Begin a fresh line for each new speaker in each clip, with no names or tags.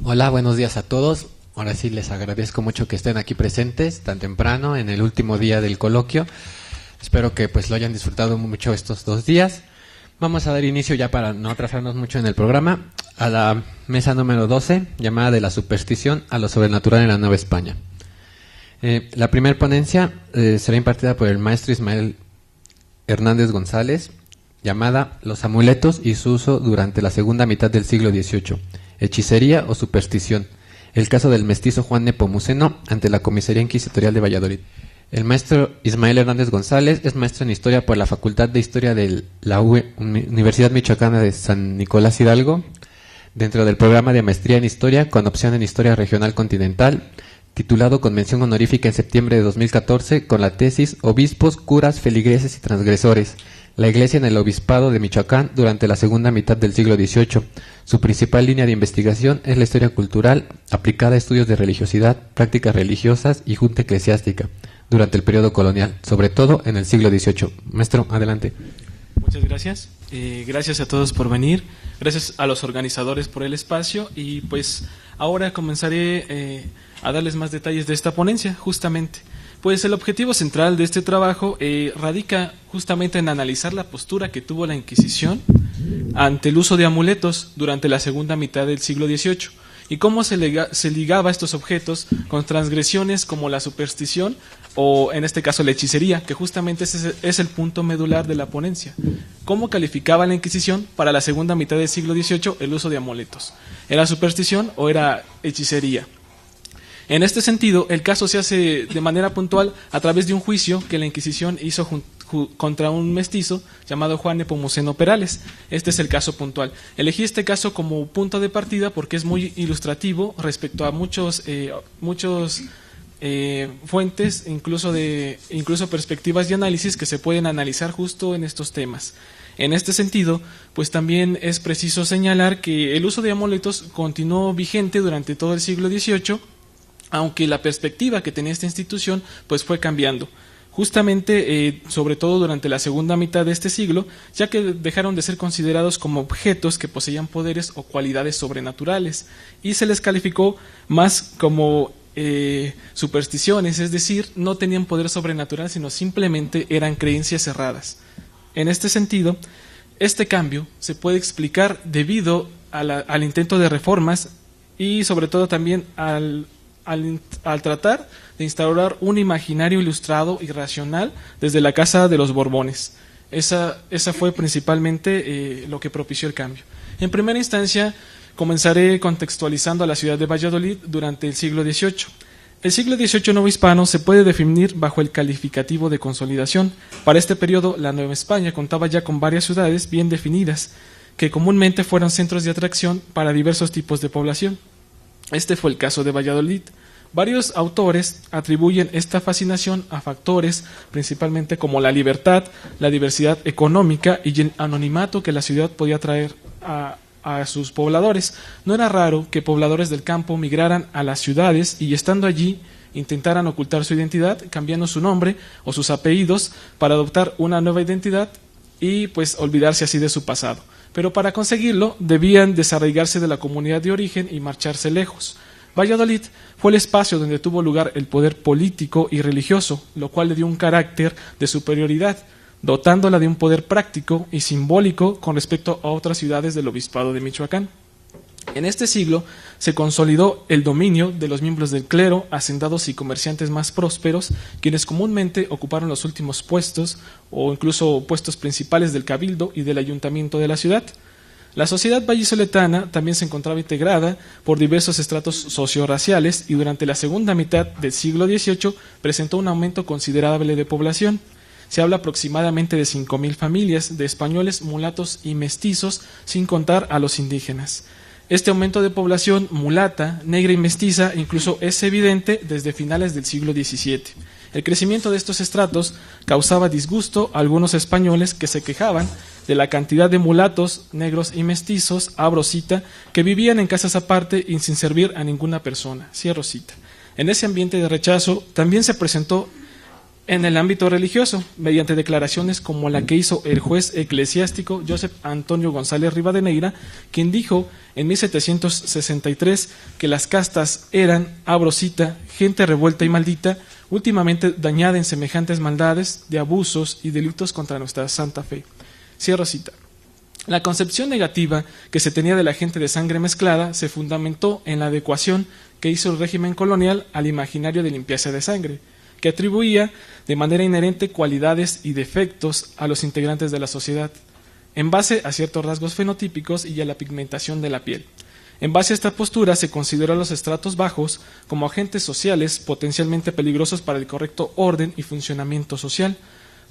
Hola, buenos días a todos. Ahora sí les agradezco mucho que estén aquí presentes tan temprano en el último día del coloquio. Espero que pues lo hayan disfrutado mucho estos 2 días. Vamos a dar inicio, ya para no atrasarnos mucho en el programa, a la mesa número 12, llamada de la superstición a lo sobrenatural en la Nueva España. La primera ponencia será impartida por el maestro Ismael Hernández González, llamada Los amuletos y su uso durante la segunda mitad del siglo XVIII, hechicería o superstición, el caso del mestizo Juan Nepomuceno ante la Comisaría Inquisitorial de Valladolid. El maestro Ismael Hernández González es maestro en Historia por la Facultad de Historia de la Universidad Michoacana de San Nicolás Hidalgo, dentro del programa de Maestría en Historia con opción en Historia Regional Continental, titulado con mención honorífica en septiembre de 2014 con la tesis Obispos, curas, feligreses y transgresores, la Iglesia en el Obispado de Michoacán durante la segunda mitad del siglo XVIII. Su principal línea de investigación es la historia cultural aplicada a estudios de religiosidad, prácticas religiosas y junta eclesiástica durante el periodo colonial, sobre todo en el siglo XVIII. Maestro, adelante.
Muchas gracias. Gracias a todos por venir. Gracias a los organizadores por el espacio. Y pues ahora comenzaré a darles más detalles de esta ponencia, justamente. Pues el objetivo central de este trabajo radica justamente en analizar la postura que tuvo la Inquisición ante el uso de amuletos durante la segunda mitad del siglo XVIII y cómo se ligaba estos objetos con transgresiones como la superstición o en este caso la hechicería, que justamente ese es el punto medular de la ponencia. ¿Cómo calificaba la Inquisición para la segunda mitad del siglo XVIII el uso de amuletos? ¿Era superstición o era hechicería? En este sentido, el caso se hace de manera puntual a través de un juicio que la Inquisición hizo contra un mestizo llamado Juan Nepomuceno Perales. Este es el caso puntual. Elegí este caso como punto de partida porque es muy ilustrativo respecto a muchos fuentes, incluso perspectivas de análisis que se pueden analizar justo en estos temas. En este sentido, pues también es preciso señalar que el uso de amuletos continuó vigente durante todo el siglo XVIII, aunque la perspectiva que tenía esta institución pues fue cambiando, justamente sobre todo durante la segunda mitad de este siglo, ya que dejaron de ser considerados como objetos que poseían poderes o cualidades sobrenaturales y se les calificó más como supersticiones, es decir, no tenían poder sobrenatural, sino simplemente eran creencias cerradas. En este sentido, este cambio se puede explicar debido al intento de reformas y sobre todo también al tratar de instaurar un imaginario ilustrado y racional desde la Casa de los Borbones. Esa fue principalmente lo que propició el cambio. En primera instancia, comenzaré contextualizando a la ciudad de Valladolid durante el siglo XVIII. El siglo XVIII novohispano se puede definir bajo el calificativo de consolidación. Para este periodo, la Nueva España contaba ya con varias ciudades bien definidas, que comúnmente fueron centros de atracción para diversos tipos de población. Este fue el caso de Valladolid. Varios autores atribuyen esta fascinación a factores principalmente como la libertad, la diversidad económica y el anonimato que la ciudad podía traer a sus pobladores. No era raro que pobladores del campo migraran a las ciudades y estando allí intentaran ocultar su identidad, cambiando su nombre o sus apellidos para adoptar una nueva identidad y pues olvidarse así de su pasado. Pero para conseguirlo debían desarraigarse de la comunidad de origen y marcharse lejos. Valladolid fue el espacio donde tuvo lugar el poder político y religioso, lo cual le dio un carácter de superioridad, dotándola de un poder práctico y simbólico con respecto a otras ciudades del Obispado de Michoacán. En este siglo se consolidó el dominio de los miembros del clero, hacendados y comerciantes más prósperos, quienes comúnmente ocuparon los últimos puestos o incluso puestos principales del cabildo y del ayuntamiento de la ciudad. La sociedad vallisoletana también se encontraba integrada por diversos estratos socioraciales y durante la segunda mitad del siglo XVIII presentó un aumento considerable de población. Se habla aproximadamente de 5.000 familias de españoles, mulatos y mestizos, sin contar a los indígenas. Este aumento de población mulata, negra y mestiza incluso es evidente desde finales del siglo XVII. El crecimiento de estos estratos causaba disgusto a algunos españoles que se quejaban de la cantidad de mulatos, negros y mestizos, abro cita, que vivían en casas aparte y sin servir a ninguna persona, cierro cita. En ese ambiente de rechazo también se presentó en el ámbito religioso, mediante declaraciones como la que hizo el juez eclesiástico Joseph Antonio González Rivadeneira, quien dijo en 1763 que las castas eran, abro cita, gente revuelta y maldita, últimamente dañada en semejantes maldades, de abusos y delitos contra nuestra santa fe. Cierro cita. La concepción negativa que se tenía de la gente de sangre mezclada se fundamentó en la adecuación que hizo el régimen colonial al imaginario de limpieza de sangre, que atribuía de manera inherente cualidades y defectos a los integrantes de la sociedad, en base a ciertos rasgos fenotípicos y a la pigmentación de la piel. En base a esta postura se consideró a los estratos bajos como agentes sociales potencialmente peligrosos para el correcto orden y funcionamiento social.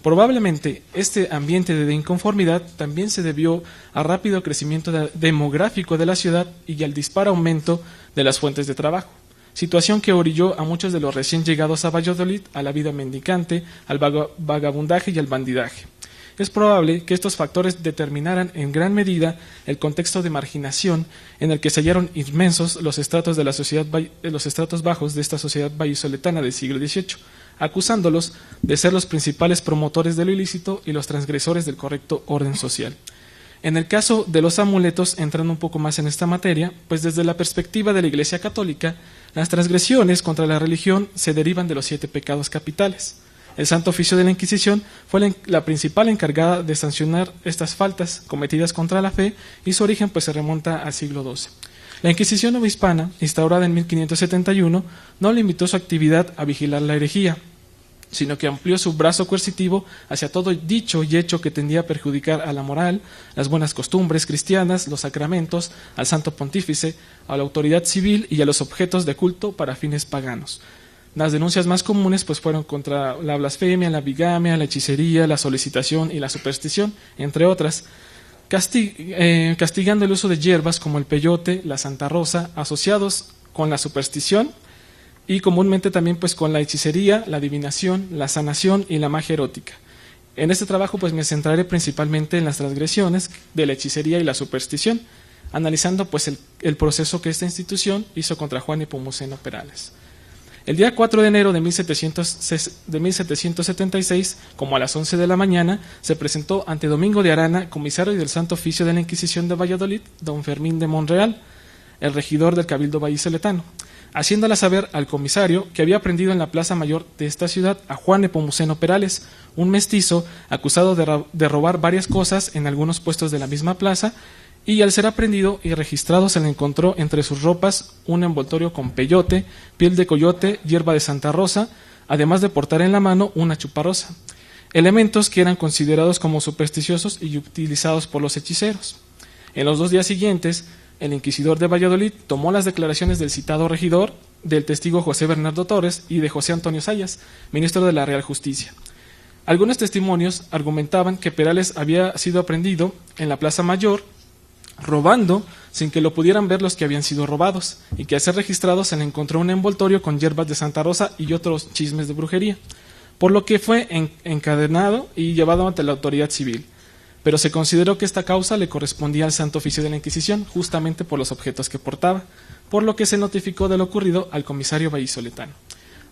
Probablemente este ambiente de inconformidad también se debió al rápido crecimiento demográfico de la ciudad y al dispar aumento de las fuentes de trabajo, situación que orilló a muchos de los recién llegados a Valladolid a la vida mendicante, al vagabundaje y al bandidaje. Es probable que estos factores determinaran en gran medida el contexto de marginación en el que se hallaron inmensos los estratos de la sociedad, los estratos bajos de esta sociedad vallisoletana del siglo XVIII, acusándolos de ser los principales promotores de lo ilícito y los transgresores del correcto orden social. En el caso de los amuletos, entrando un poco más en esta materia, pues desde la perspectiva de la Iglesia Católica, las transgresiones contra la religión se derivan de los 7 pecados capitales. El Santo Oficio de la Inquisición fue la principal encargada de sancionar estas faltas cometidas contra la fe y su origen pues se remonta al siglo XII. La Inquisición novohispana, instaurada en 1571, no limitó su actividad a vigilar la herejía, sino que amplió su brazo coercitivo hacia todo dicho y hecho que tendía a perjudicar a la moral, las buenas costumbres cristianas, los sacramentos, al santo pontífice, a la autoridad civil y a los objetos de culto para fines paganos. Las denuncias más comunes pues fueron contra la blasfemia, la bigamia, la hechicería, la solicitación y la superstición, entre otras, castigando el uso de hierbas como el peyote, la santa rosa, asociados con la superstición, y comúnmente también pues con la hechicería, la adivinación, la sanación y la magia erótica. En este trabajo pues me centraré principalmente en las transgresiones de la hechicería y la superstición, analizando pues el proceso que esta institución hizo contra Juan Nepomuceno Perales. El día 4 de enero de 1776, como a las 11 de la mañana, se presentó ante Domingo de Arana, comisario del Santo Oficio de la Inquisición de Valladolid, don Fermín de Monreal, el regidor del Cabildo vallisoletano, haciéndole saber al comisario que había prendido en la plaza mayor de esta ciudad a Juan Nepomuceno Perales, un mestizo acusado de robar varias cosas en algunos puestos de la misma plaza, y al ser aprendido y registrado se le encontró entre sus ropas un envoltorio con peyote, piel de coyote, hierba de Santa Rosa, además de portar en la mano una chuparrosa, elementos que eran considerados como supersticiosos y utilizados por los hechiceros. En los 2 días siguientes, el inquisidor de Valladolid tomó las declaraciones del citado regidor, del testigo José Bernardo Torres y de José Antonio Sayas, ministro de la Real Justicia. Algunos testimonios argumentaban que Perales había sido aprehendido en la Plaza Mayor robando sin que lo pudieran ver los que habían sido robados, y que al ser registrado se le encontró un envoltorio con hierbas de Santa Rosa y otros chismes de brujería, por lo que fue encadenado y llevado ante la autoridad civil. Pero se consideró que esta causa le correspondía al Santo Oficio de la Inquisición, justamente por los objetos que portaba, por lo que se notificó de lo ocurrido al comisario vallisoletano.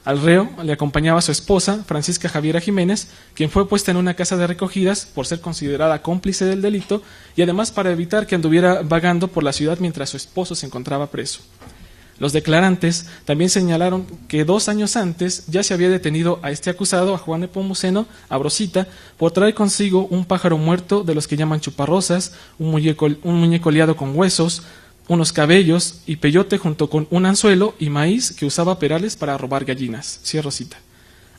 Al reo le acompañaba su esposa, Francisca Javiera Jiménez, quien fue puesta en una casa de recogidas por ser considerada cómplice del delito y además para evitar que anduviera vagando por la ciudad mientras su esposo se encontraba preso. Los declarantes también señalaron que 2 años antes ya se había detenido a este acusado, a Juan Nepomuceno, a Brosita, por traer consigo un pájaro muerto de los que llaman chuparrosas, un muñeco liado con huesos, unos cabellos y peyote junto con un anzuelo y maíz que usaba Perales para robar gallinas. Cierro cita.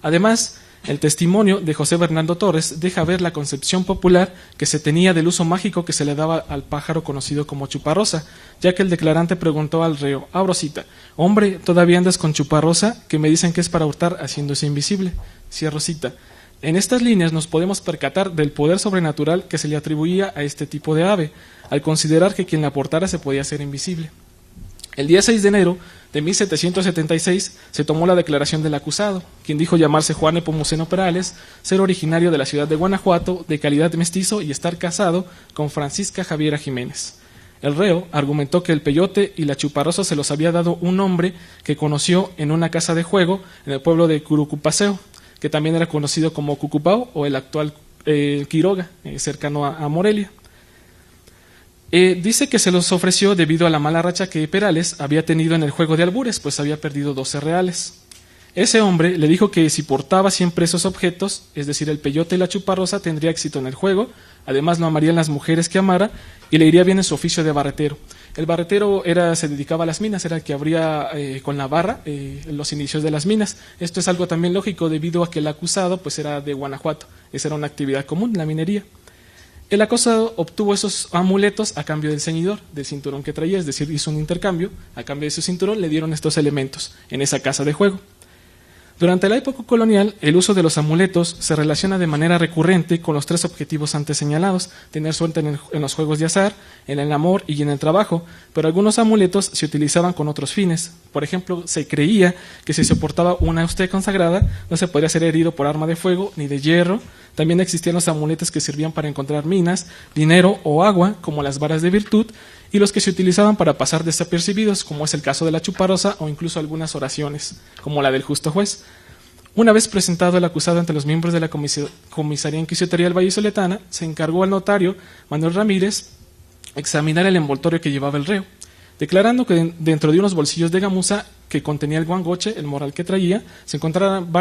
Además, el testimonio de José Bernardo Torres deja ver la concepción popular que se tenía del uso mágico que se le daba al pájaro conocido como chuparrosa, ya que el declarante preguntó al reo, abro cita, hombre, ¿todavía andas con chuparrosa? Que me dicen que es para hurtar haciéndose invisible. Cierro cita. En estas líneas nos podemos percatar del poder sobrenatural que se le atribuía a este tipo de ave, al considerar que quien la portara se podía hacer invisible. El día 6 de enero de 1776 se tomó la declaración del acusado, quien dijo llamarse Juan Nepomuceno Perales, ser originario de la ciudad de Guanajuato, de calidad mestizo y estar casado con Francisca Javiera Jiménez. El reo argumentó que el peyote y la chuparrosa se los había dado un hombre que conoció en una casa de juego en el pueblo de Curucupaseo, que también era conocido como Cucupao o el actual Quiroga, cercano a Morelia. Dice que se los ofreció debido a la mala racha que Perales había tenido en el juego de albures, pues había perdido 12 reales. Ese hombre le dijo que si portaba siempre esos objetos, es decir, el peyote y la chuparrosa, tendría éxito en el juego, además lo amarían las mujeres que amara y le iría bien en su oficio de barretero. El barretero se dedicaba a las minas, era el que abría con la barra los inicios de las minas. Esto es algo también lógico debido a que el acusado pues era de Guanajuato, esa era una actividad común, la minería. El acusado obtuvo esos amuletos a cambio del ceñidor, del cinturón que traía, es decir, hizo un intercambio, a cambio de su cinturón le dieron estos elementos en esa casa de juego. Durante la época colonial, el uso de los amuletos se relaciona de manera recurrente con los 3 objetivos antes señalados: tener suerte en los juegos de azar, en el amor y en el trabajo, pero algunos amuletos se utilizaban con otros fines. Por ejemplo, se creía que si se portaba una hostia consagrada, no se podría ser herido por arma de fuego ni de hierro. También existían los amuletos que servían para encontrar minas, dinero o agua, como las varas de virtud, y los que se utilizaban para pasar desapercibidos, como es el caso de la chuparrosa o incluso algunas oraciones, como la del justo juez. Una vez presentado el acusado ante los miembros de la Comisaría Inquisitorial Vallisoletana, se encargó al notario Manuel Ramírez examinar el envoltorio que llevaba el reo, declarando que dentro de unos bolsillos de gamuza que contenía el guangoche, el morral que traía, se encontraban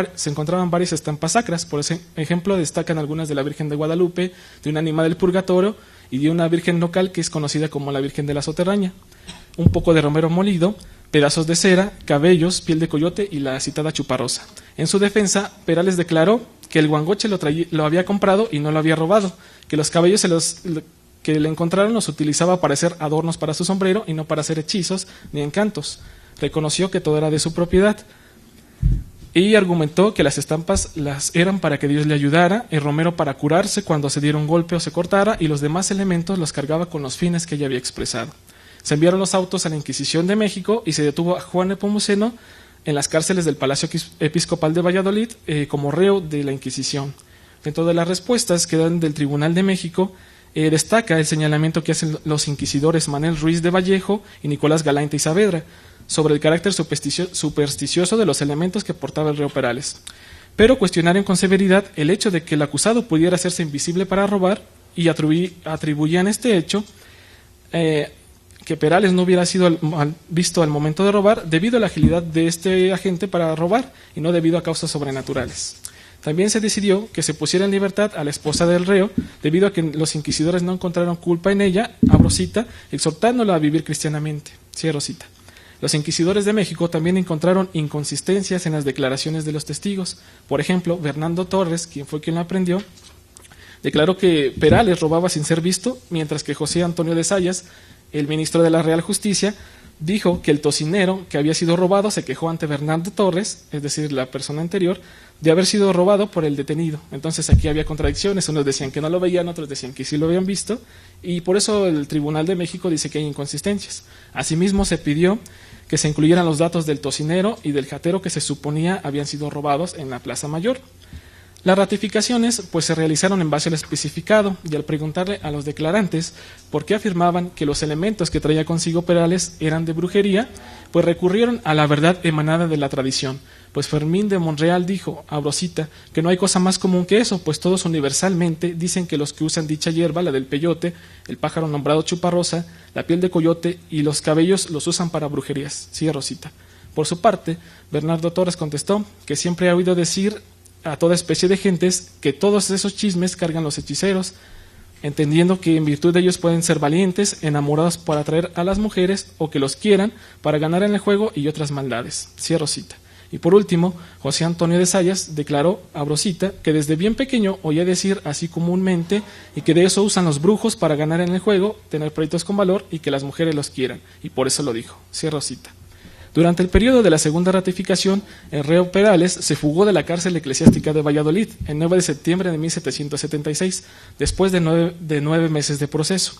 varias estampas sacras. Por ejemplo, destacan algunas de la Virgen de Guadalupe, de un ánima del Purgatorio y de una virgen local que es conocida como la Virgen de la Soterraña, un poco de romero molido, pedazos de cera, cabellos, piel de coyote y la citada chuparrosa. En su defensa, Perales declaró que el guangoche lo había comprado y no lo había robado, que los cabellos que le encontraron los utilizaba para hacer adornos para su sombrero y no para hacer hechizos ni encantos. Reconoció que todo era de su propiedad y argumentó que las estampas las eran para que Dios le ayudara, el romero para curarse cuando se diera un golpe o se cortara, y los demás elementos los cargaba con los fines que ella había expresado. Se enviaron los autos a la Inquisición de México y se detuvo a Juan Nepomuceno en las cárceles del Palacio Episcopal de Valladolid como reo de la Inquisición. Dentro de las respuestas que dan del Tribunal de México, destaca el señalamiento que hacen los inquisidores Manuel Ruiz de Vallejo y Nicolás Galante y Saavedra sobre el carácter supersticioso de los elementos que portaba el reo Perales, pero cuestionaron con severidad el hecho de que el acusado pudiera hacerse invisible para robar y atribuían este hecho que Perales no hubiera sido visto al momento de robar debido a la agilidad de este agente para robar y no debido a causas sobrenaturales. También se decidió que se pusiera en libertad a la esposa del reo debido a que los inquisidores no encontraron culpa en ella, abro cita, exhortándola a vivir cristianamente, cierro cita. Los inquisidores de México también encontraron inconsistencias en las declaraciones de los testigos. Por ejemplo, Bernardo Torres, quien fue quien lo aprendió, declaró que Perales robaba sin ser visto, mientras que José Antonio de Sayas, el ministro de la Real Justicia, dijo que el tocinero que había sido robado se quejó ante Bernardo Torres, es decir, la persona anterior, de haber sido robado por el detenido. Entonces aquí había contradicciones, unos decían que no lo veían, otros decían que sí lo habían visto, y por eso el Tribunal de México dice que hay inconsistencias. Asimismo se pidió que se incluyeran los datos del tocinero y del jatero que se suponía habían sido robados en la Plaza Mayor. Las ratificaciones pues se realizaron en base al especificado, y al preguntarle a los declarantes por qué afirmaban que los elementos que traía consigo Perales eran de brujería, pues recurrieron a la verdad emanada de la tradición. Pues Fermín de Monreal dijo, abro cita, que no hay cosa más común que eso, pues todos universalmente dicen que los que usan dicha hierba, la del peyote, el pájaro nombrado chuparrosa, la piel de coyote y los cabellos los usan para brujerías, cierro cita. Por su parte, Bernardo Torres contestó que siempre ha oído decir a toda especie de gentes que todos esos chismes cargan los hechiceros, entendiendo que en virtud de ellos pueden ser valientes, enamorados para atraer a las mujeres o que los quieran para ganar en el juego y otras maldades, cierro cita. Y por último, José Antonio de Sayas declaró, abro cita, que desde bien pequeño oía decir así comúnmente y que de eso usan los brujos para ganar en el juego, tener proyectos con valor y que las mujeres los quieran, y por eso lo dijo, cierro cita. Durante el periodo de la segunda ratificación, el reo Perales se fugó de la cárcel eclesiástica de Valladolid el 9 de septiembre de 1776, después de 9 meses de proceso.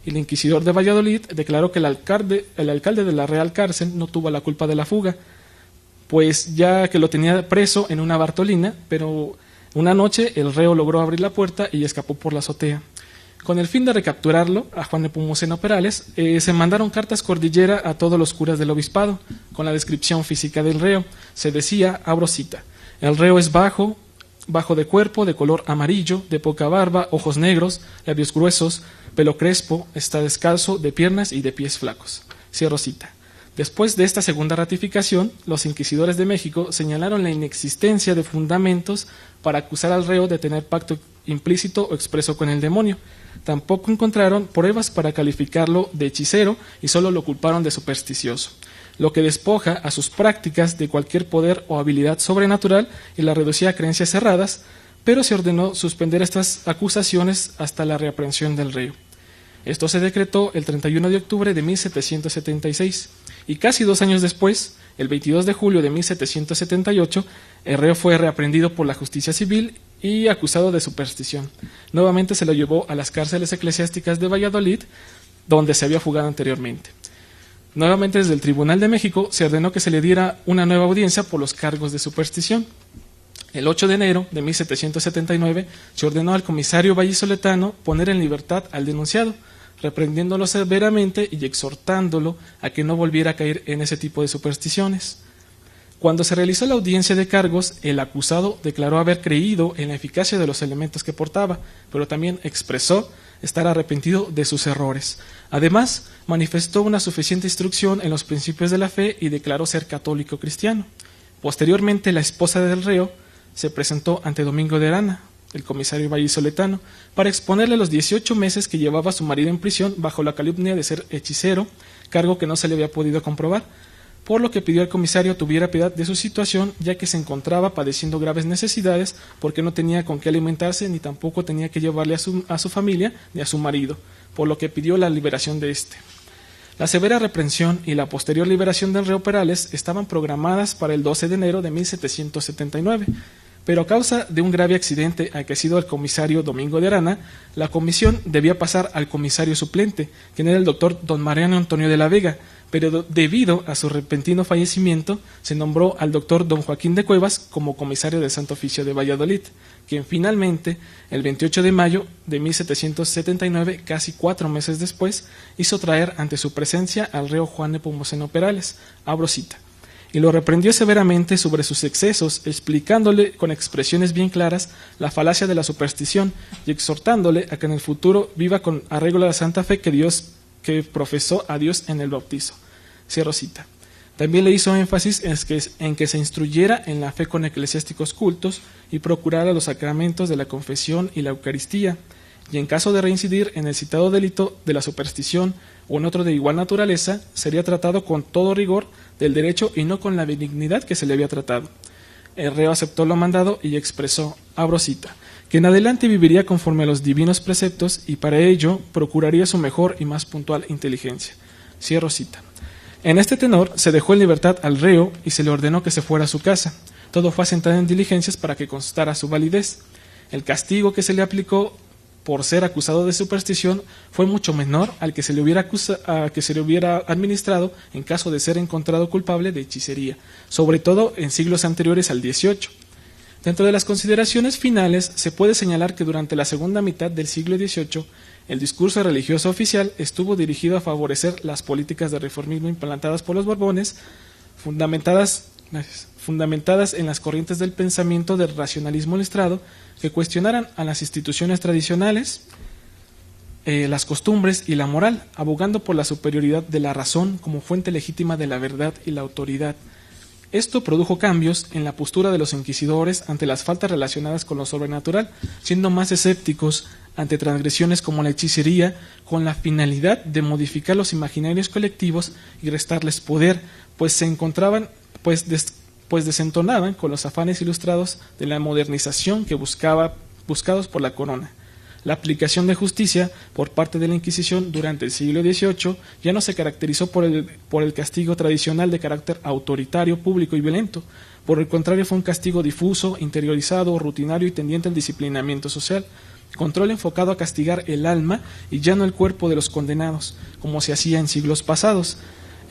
Y el inquisidor de Valladolid declaró que el alcalde de la Real Cárcel no tuvo la culpa de la fuga, pues ya que lo tenía preso en una bartolina, pero una noche el reo logró abrir la puerta y escapó por la azotea. Con el fin de recapturarlo, a Juan Nepomuceno Perales, se mandaron cartas cordillera a todos los curas del obispado, con la descripción física del reo. Se decía, abro cita, el reo es bajo, bajo de cuerpo, de color amarillo, de poca barba, ojos negros, labios gruesos, pelo crespo, está descalzo, de piernas y de pies flacos. Cierro cita. Después de esta segunda ratificación, los inquisidores de México señalaron la inexistencia de fundamentos para acusar al reo de tener pacto implícito o expreso con el demonio. Tampoco encontraron pruebas para calificarlo de hechicero y solo lo culparon de supersticioso, lo que despoja a sus prácticas de cualquier poder o habilidad sobrenatural y la reducía a creencias cerradas, pero se ordenó suspender estas acusaciones hasta la reaprehensión del reo. Esto se decretó el 31 de octubre de 1776 y casi 2 años después, el 22 de julio de 1778, el reo fue reaprendido por la justicia civil y acusado de superstición. Nuevamente se lo llevó a las cárceles eclesiásticas de Valladolid, donde se había fugado anteriormente. Nuevamente desde el Tribunal de México se ordenó que se le diera una nueva audiencia por los cargos de superstición. El 8 de enero de 1779 se ordenó al comisario vallisoletano poner en libertad al denunciado, reprendiéndolo severamente y exhortándolo a que no volviera a caer en ese tipo de supersticiones. Cuando se realizó la audiencia de cargos, el acusado declaró haber creído en la eficacia de los elementos que portaba, pero también expresó estar arrepentido de sus errores. Además, manifestó una suficiente instrucción en los principios de la fe y declaró ser católico cristiano. Posteriormente, la esposa del reo se presentó ante Domingo de Arana, el comisario vallisoletano, para exponerle los 18 meses que llevaba su marido en prisión bajo la calumnia de ser hechicero, cargo que no se le había podido comprobar, por lo que pidió al comisario tuviera piedad de su situación, ya que se encontraba padeciendo graves necesidades porque no tenía con qué alimentarse ni tampoco tenía que llevarle a su familia ni a su marido, por lo que pidió la liberación de éste. La severa reprensión y la posterior liberación del reo Perales estaban programadas para el 12 de enero de 1779, pero a causa de un grave accidente acaecido al comisario Domingo de Arana, la comisión debía pasar al comisario suplente, quien era el doctor don Mariano Antonio de la Vega, pero debido a su repentino fallecimiento, se nombró al doctor don Joaquín de Cuevas como comisario del Santo Oficio de Valladolid, quien finalmente, el 28 de mayo de 1779, casi 4 meses después, hizo traer ante su presencia al reo Juan Nepomuceno Perales, abro cita, y lo reprendió severamente sobre sus excesos, explicándole con expresiones bien claras la falacia de la superstición y exhortándole a que en el futuro viva con arreglo a la santa fe que profesó a Dios en el bautizo. Cierro cita. También le hizo énfasis en que se instruyera en la fe con eclesiásticos cultos y procurara los sacramentos de la confesión y la Eucaristía, y en caso de reincidir en el citado delito de la superstición o en otro de igual naturaleza, sería tratado con todo rigor del derecho y no con la benignidad que se le había tratado. El reo aceptó lo mandado y expresó, abro cita, que en adelante viviría conforme a los divinos preceptos y para ello procuraría su mejor y más puntual inteligencia. Cierro cita. En este tenor se dejó en libertad al reo y se le ordenó que se fuera a su casa. Todo fue asentado en diligencias para que constara su validez. El castigo que se le aplicó por ser acusado de superstición fue mucho menor al que se le hubiera administrado en caso de ser encontrado culpable de hechicería, sobre todo en siglos anteriores al XVIII. Dentro de las consideraciones finales se puede señalar que durante la segunda mitad del siglo XVIII el discurso religioso oficial estuvo dirigido a favorecer las políticas de reformismo implantadas por los Borbones, fundamentadas en las corrientes del pensamiento del racionalismo ilustrado que cuestionaran a las instituciones tradicionales, las costumbres y la moral, abogando por la superioridad de la razón como fuente legítima de la verdad y la autoridad. Esto produjo cambios en la postura de los inquisidores ante las faltas relacionadas con lo sobrenatural, siendo más escépticos ante transgresiones como la hechicería, con la finalidad de modificar los imaginarios colectivos y restarles poder, pues se encontraban, desentonaban con los afanes ilustrados de la modernización que buscados por la corona. La aplicación de justicia por parte de la Inquisición durante el siglo XVIII ya no se caracterizó por el castigo tradicional de carácter autoritario, público y violento. Por el contrario, fue un castigo difuso, interiorizado, rutinario y tendiente al disciplinamiento social. Control enfocado a castigar el alma y ya no el cuerpo de los condenados, como se hacía en siglos pasados.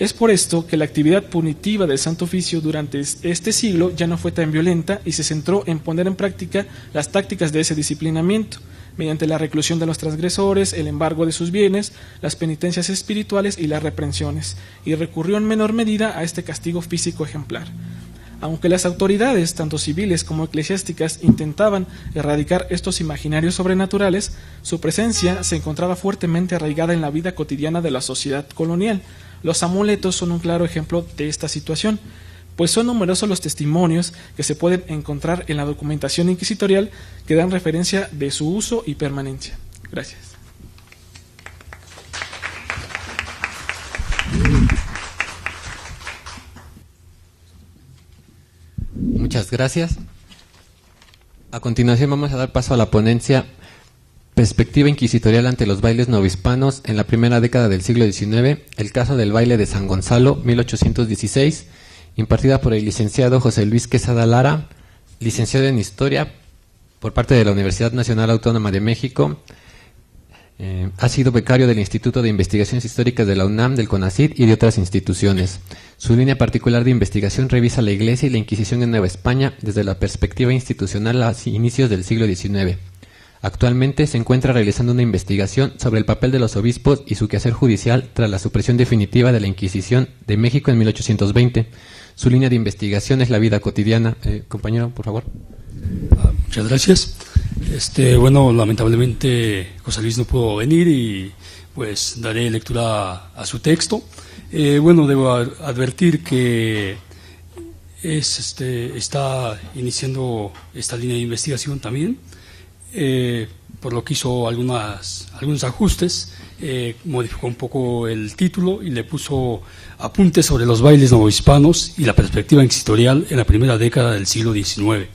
Es por esto que la actividad punitiva del Santo Oficio durante este siglo ya no fue tan violenta y se centró en poner en práctica las tácticas de ese disciplinamiento, mediante la reclusión de los transgresores, el embargo de sus bienes, las penitencias espirituales y las reprensiones, y recurrió en menor medida a este castigo físico ejemplar. Aunque las autoridades, tanto civiles como eclesiásticas, intentaban erradicar estos imaginarios sobrenaturales, su presencia se encontraba fuertemente arraigada en la vida cotidiana de la sociedad colonial. Los amuletos son un claro ejemplo de esta situación, pues son numerosos los testimonios que se pueden encontrar en la documentación inquisitorial que dan referencia de su uso y permanencia. Gracias.
Muchas gracias. A continuación vamos a dar paso a la ponencia Perspectiva inquisitorial ante los bailes novohispanos en la primera década del siglo XIX, el caso del baile de San Gonzalo, 1816, impartida por el licenciado José Luis Quesada Lara, licenciado en Historia por parte de la Universidad Nacional Autónoma de México. Ha sido becario del Instituto de Investigaciones Históricas de la UNAM, del CONACYT y de otras instituciones. Su línea particular de investigación revisa la Iglesia y la Inquisición en Nueva España desde la perspectiva institucional a inicios del siglo XIX. Actualmente se encuentra realizando una investigación sobre el papel de los obispos y su quehacer judicial tras la supresión definitiva de la Inquisición de México en 1820. Su línea de investigación es la vida cotidiana. Compañero, por favor.
Muchas gracias. Bueno, lamentablemente José Luis no pudo venir y pues daré lectura a su texto. Bueno, debo advertir que está iniciando esta línea de investigación también, por lo que hizo algunos ajustes, modificó un poco el título y le puso apuntes sobre los bailes novohispanos y la perspectiva inquisitorial en la primera década del siglo XIX.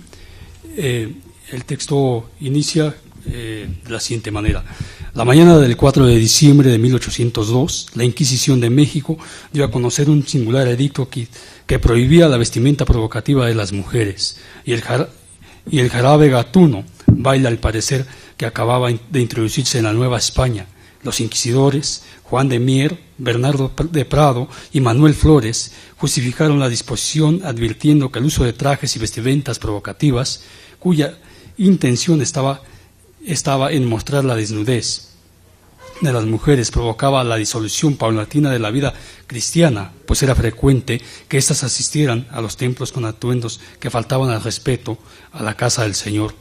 El texto inicia de la siguiente manera. La mañana del 4 de diciembre de 1802, la Inquisición de México dio a conocer un singular edicto que prohibía la vestimenta provocativa de las mujeres y el jarabe gatuno, baile al parecer que acababa de introducirse en la Nueva España. Los inquisidores Juan de Mier, Bernardo de Prado y Manuel Flores justificaron la disposición advirtiendo que el uso de trajes y vestimentas provocativas, cuya intención estaba en mostrar la desnudez de las mujeres, provocaba la disolución paulatina de la vida cristiana, pues era frecuente que éstas asistieran a los templos con atuendos que faltaban al respeto a la casa del Señor.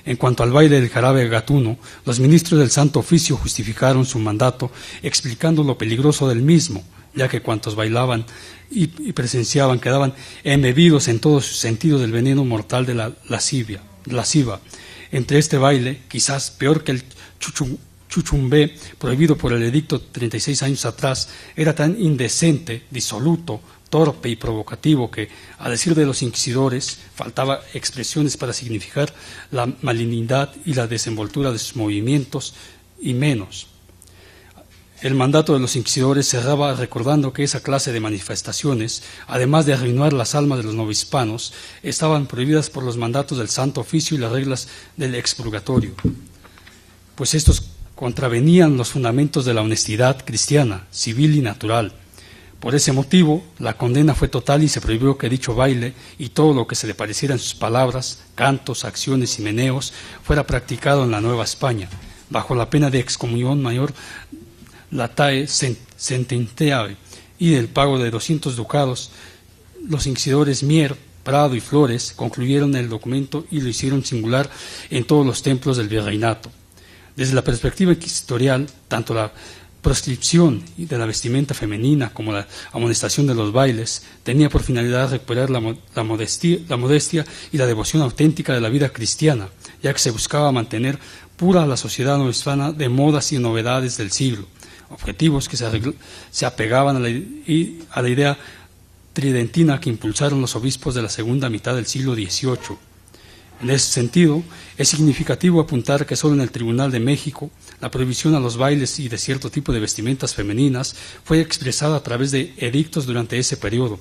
En cuanto al baile del jarabe gatuno, los ministros del Santo Oficio justificaron su mandato explicando lo peligroso del mismo, ya que cuantos bailaban y presenciaban quedaban embebidos en todos sus sentidos del veneno mortal de la lasciva. Entre este baile, quizás peor que el chuchumbé, prohibido por el edicto 36 años atrás, era tan indecente, disoluto, torpe y provocativo que, a decir de los inquisidores, faltaba expresiones para significar la malignidad y la desenvoltura de sus movimientos, y menos. El mandato de los inquisidores cerraba recordando que esa clase de manifestaciones, además de arruinar las almas de los novohispanos, estaban prohibidas por los mandatos del Santo Oficio y las reglas del expurgatorio, pues estos contravenían los fundamentos de la honestidad cristiana, civil y natural. Por ese motivo, la condena fue total y se prohibió que dicho baile y todo lo que se le pareciera en sus palabras, cantos, acciones y meneos fuera practicado en la Nueva España, bajo la pena de excomunión mayor latae sententeae y del pago de 200 ducados. Los inquisidores Mier, Prado y Flores concluyeron el documento y lo hicieron singular en todos los templos del virreinato. Desde la perspectiva inquisitorial, tanto la proscripción de la vestimenta femenina como la amonestación de los bailes tenía por finalidad recuperar la modestia y la devoción auténtica de la vida cristiana, ya que se buscaba mantener pura la sociedad novohispana de modas y novedades del siglo, objetivos que se apegaban a la idea tridentina que impulsaron los obispos de la segunda mitad del siglo XVIII. En ese sentido, es significativo apuntar que solo en el Tribunal de México la prohibición a los bailes y de cierto tipo de vestimentas femeninas fue expresada a través de edictos durante ese periodo.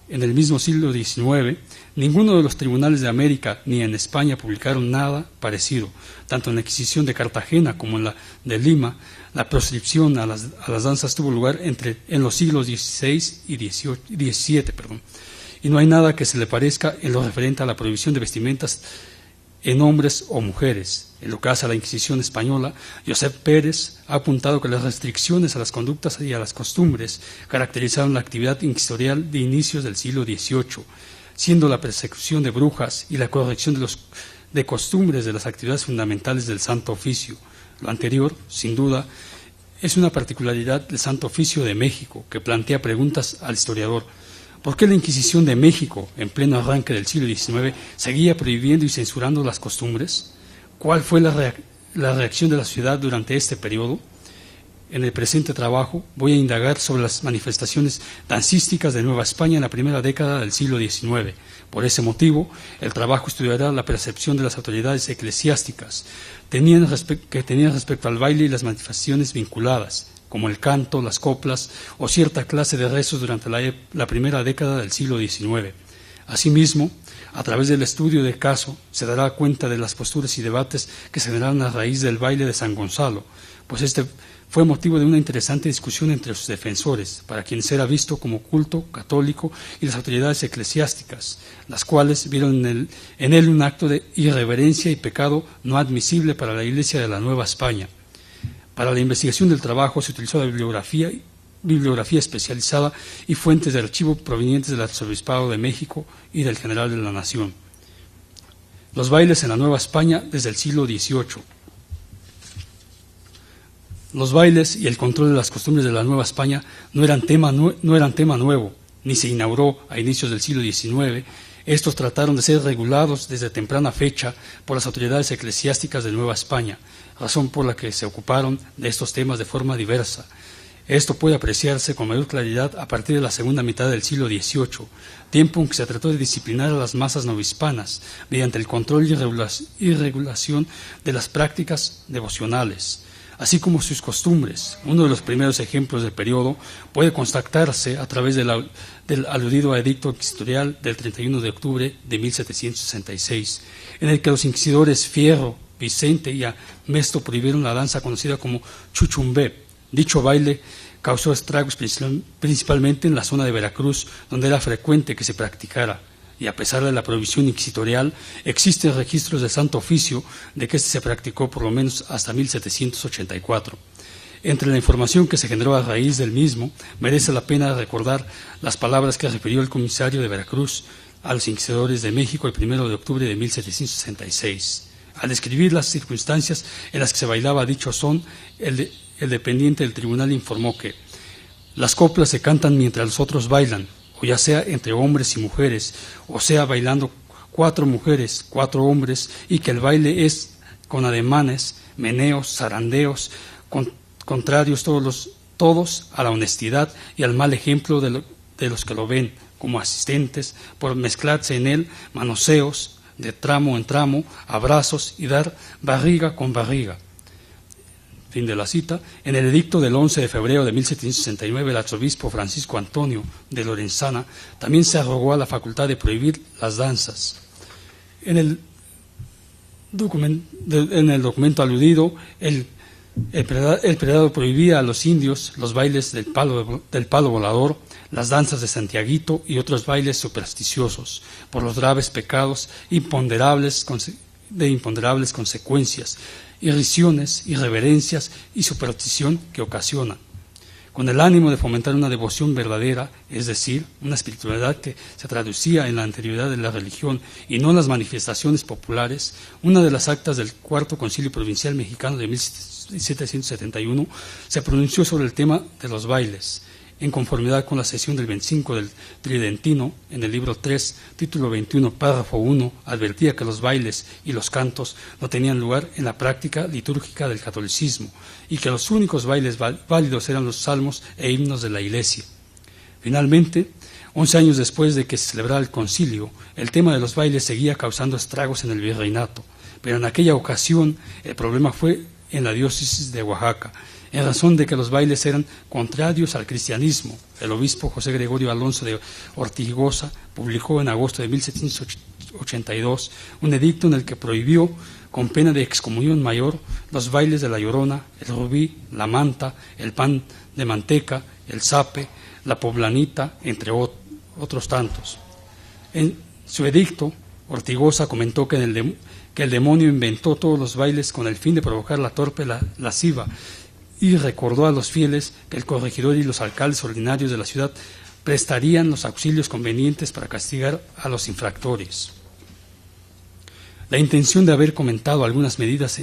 En el mismo siglo XIX, ninguno de los tribunales de América ni en España publicaron nada parecido. Tanto en la Inquisición de Cartagena como en la de Lima, la proscripción a las danzas tuvo lugar en los siglos XVI y XVII. Y no hay nada que se le parezca en lo referente a la prohibición de vestimentas en hombres o mujeres. En lo que hace a la Inquisición española, Josep Pérez ha apuntado que las restricciones a las conductas y a las costumbres caracterizaron la actividad inquisitorial de inicios del siglo XVIII. siendo la persecución de brujas y la corrección de costumbres de las actividades fundamentales del Santo Oficio. Lo anterior, sin duda, es una particularidad del Santo Oficio de México, que plantea preguntas al historiador. ¿Por qué la Inquisición de México, en pleno arranque del siglo XIX, seguía prohibiendo y censurando las costumbres? ¿Cuál fue la reacción de la sociedad durante este periodo? En el presente trabajo voy a indagar sobre las manifestaciones dancísticas de Nueva España en la primera década del siglo XIX. Por ese motivo, el trabajo estudiará la percepción de las autoridades eclesiásticas que tenían respecto al baile y las manifestaciones vinculadas, como el canto, las coplas o cierta clase de rezos durante la primera década del siglo XIX. Asimismo, a través del estudio del caso, se dará cuenta de las posturas y debates que se generaron a raíz del baile de San Gonzalo, pues este fue motivo de una interesante discusión entre sus defensores, para quienes era visto como culto católico, y las autoridades eclesiásticas, las cuales vieron en él un acto de irreverencia y pecado no admisible para la Iglesia de la Nueva España. Para la investigación del trabajo se utilizó la bibliografía especializada y fuentes de archivo provenientes del Arzobispado de México y del General de la Nación. Los bailes en la Nueva España desde el siglo XVIII. Los bailes y el control de las costumbres de la Nueva España no eran tema nuevo, ni se inauguró a inicios del siglo XIX. Estos trataron de ser regulados desde temprana fecha por las autoridades eclesiásticas de Nueva España, razón por la que se ocuparon de estos temas de forma diversa. Esto puede apreciarse con mayor claridad a partir de la segunda mitad del siglo XVIII, tiempo en que se trató de disciplinar a las masas novohispanas mediante el control y regulación de las prácticas devocionales, así como sus costumbres. Uno de los primeros ejemplos del periodo puede constatarse a través del aludido edicto inquisitorial del 31 de octubre de 1766, en el que los inquisidores Fierro, Vicente y Amesto prohibieron la danza conocida como chuchumbé. Dicho baile causó estragos principalmente en la zona de Veracruz, donde era frecuente que se practicara, y a pesar de la prohibición inquisitorial, existen registros del Santo Oficio de que este se practicó por lo menos hasta 1784. Entre la información que se generó a raíz del mismo, merece la pena recordar las palabras que refirió el comisario de Veracruz a los inquisidores de México el 1 de octubre de 1766. Al describir las circunstancias en las que se bailaba dicho son, el dependiente del tribunal informó que las coplas se cantan mientras los otros bailan, o ya sea entre hombres y mujeres, o sea bailando 4 mujeres, 4 hombres, y que el baile es con ademanes, meneos, zarandeos, contrarios todos a la honestidad y al mal ejemplo de los que lo ven como asistentes, por mezclarse en él manoseos de tramo en tramo, abrazos y dar barriga con barriga. Fin de la cita. En el edicto del 11 de febrero de 1769, el arzobispo Francisco Antonio de Lorenzana también se arrogó a la facultad de prohibir las danzas. En el documento aludido, el prelado prohibía a los indios los bailes del palo volador, las danzas de Santiaguito y otros bailes supersticiosos, por los graves pecados de imponderables consecuencias, irrisiones, irreverencias y superstición que ocasionan, con el ánimo de fomentar una devoción verdadera, es decir, una espiritualidad que se traducía en la anterioridad de la religión y no en las manifestaciones populares. Una de las actas del Cuarto Concilio Provincial Mexicano de 1771 se pronunció sobre el tema de los bailes, en conformidad con la sesión del 25 del Tridentino. En el libro 3, título 21, párrafo 1, advertía que los bailes y los cantos no tenían lugar en la práctica litúrgica del catolicismo y que los únicos bailes válidos eran los salmos e himnos de la Iglesia. Finalmente, 11 años después de que se celebrara el concilio, el tema de los bailes seguía causando estragos en el virreinato, pero en aquella ocasión el problema fue en la diócesis de Oaxaca, en razón de que los bailes eran contrarios al cristianismo. El obispo José Gregorio Alonso de Ortigosa publicó en agosto de 1782 un edicto en el que prohibió, con pena de excomunión mayor, los bailes de la Llorona, el rubí, la manta, el pan de manteca, el zape, la poblanita, entre otros tantos. En su edicto, Ortigosa comentó que el demonio inventó todos los bailes con el fin de provocar la torpe lasciva, y recordó a los fieles que el corregidor y los alcaldes ordinarios de la ciudad prestarían los auxilios convenientes para castigar a los infractores. La intención de haber comentado algunas medidas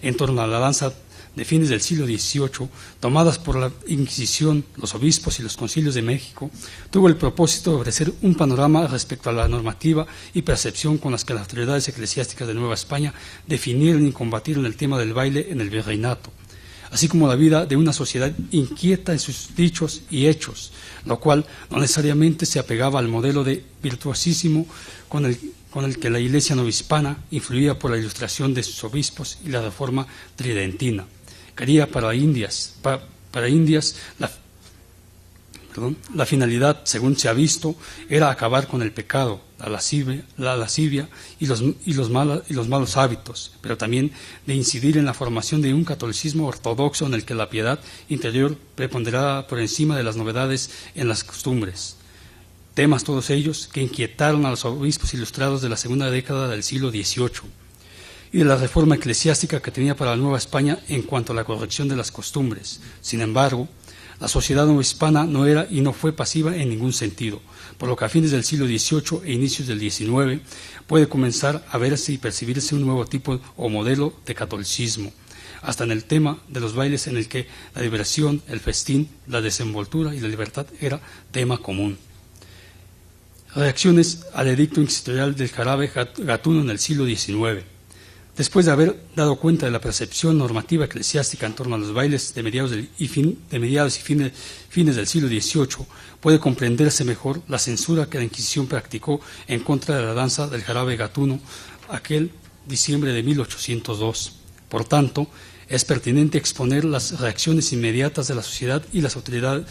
en torno a la danza de fines del siglo XVIII, tomadas por la Inquisición, los obispos y los concilios de México, tuvo el propósito de ofrecer un panorama respecto a la normativa y percepción con las que las autoridades eclesiásticas de Nueva España definieron y combatieron el tema del baile en el virreinato, así como la vida de una sociedad inquieta en sus dichos y hechos, lo cual no necesariamente se apegaba al modelo de virtuosísimo con el que la Iglesia novohispana, influida por la ilustración de sus obispos y la reforma tridentina, quería para Indias la finalidad, según se ha visto, era acabar con el pecado, la lascivia y los malos hábitos, pero también de incidir en la formación de un catolicismo ortodoxo en el que la piedad interior preponderara por encima de las novedades en las costumbres. Temas todos ellos que inquietaron a los obispos ilustrados de la segunda década del siglo XVIII y de la reforma eclesiástica que tenía para la Nueva España en cuanto a la corrección de las costumbres. Sin embargo, la sociedad novohispana no era y no fue pasiva en ningún sentido, por lo que a fines del siglo XVIII e inicios del XIX puede comenzar a verse y percibirse un nuevo tipo o modelo de catolicismo, hasta en el tema de los bailes en el que la diversión, el festín, la desenvoltura y la libertad era tema común. Reacciones al edicto inquisitorial del jarabe gatuno en el siglo XIX. Después de haber dado cuenta de la percepción normativa eclesiástica en torno a los bailes de mediados y fines del siglo XVIII, puede comprenderse mejor la censura que la Inquisición practicó en contra de la danza del jarabe gatuno aquel diciembre de 1802. Por tanto, es pertinente exponer las reacciones inmediatas de la sociedad y las autoridades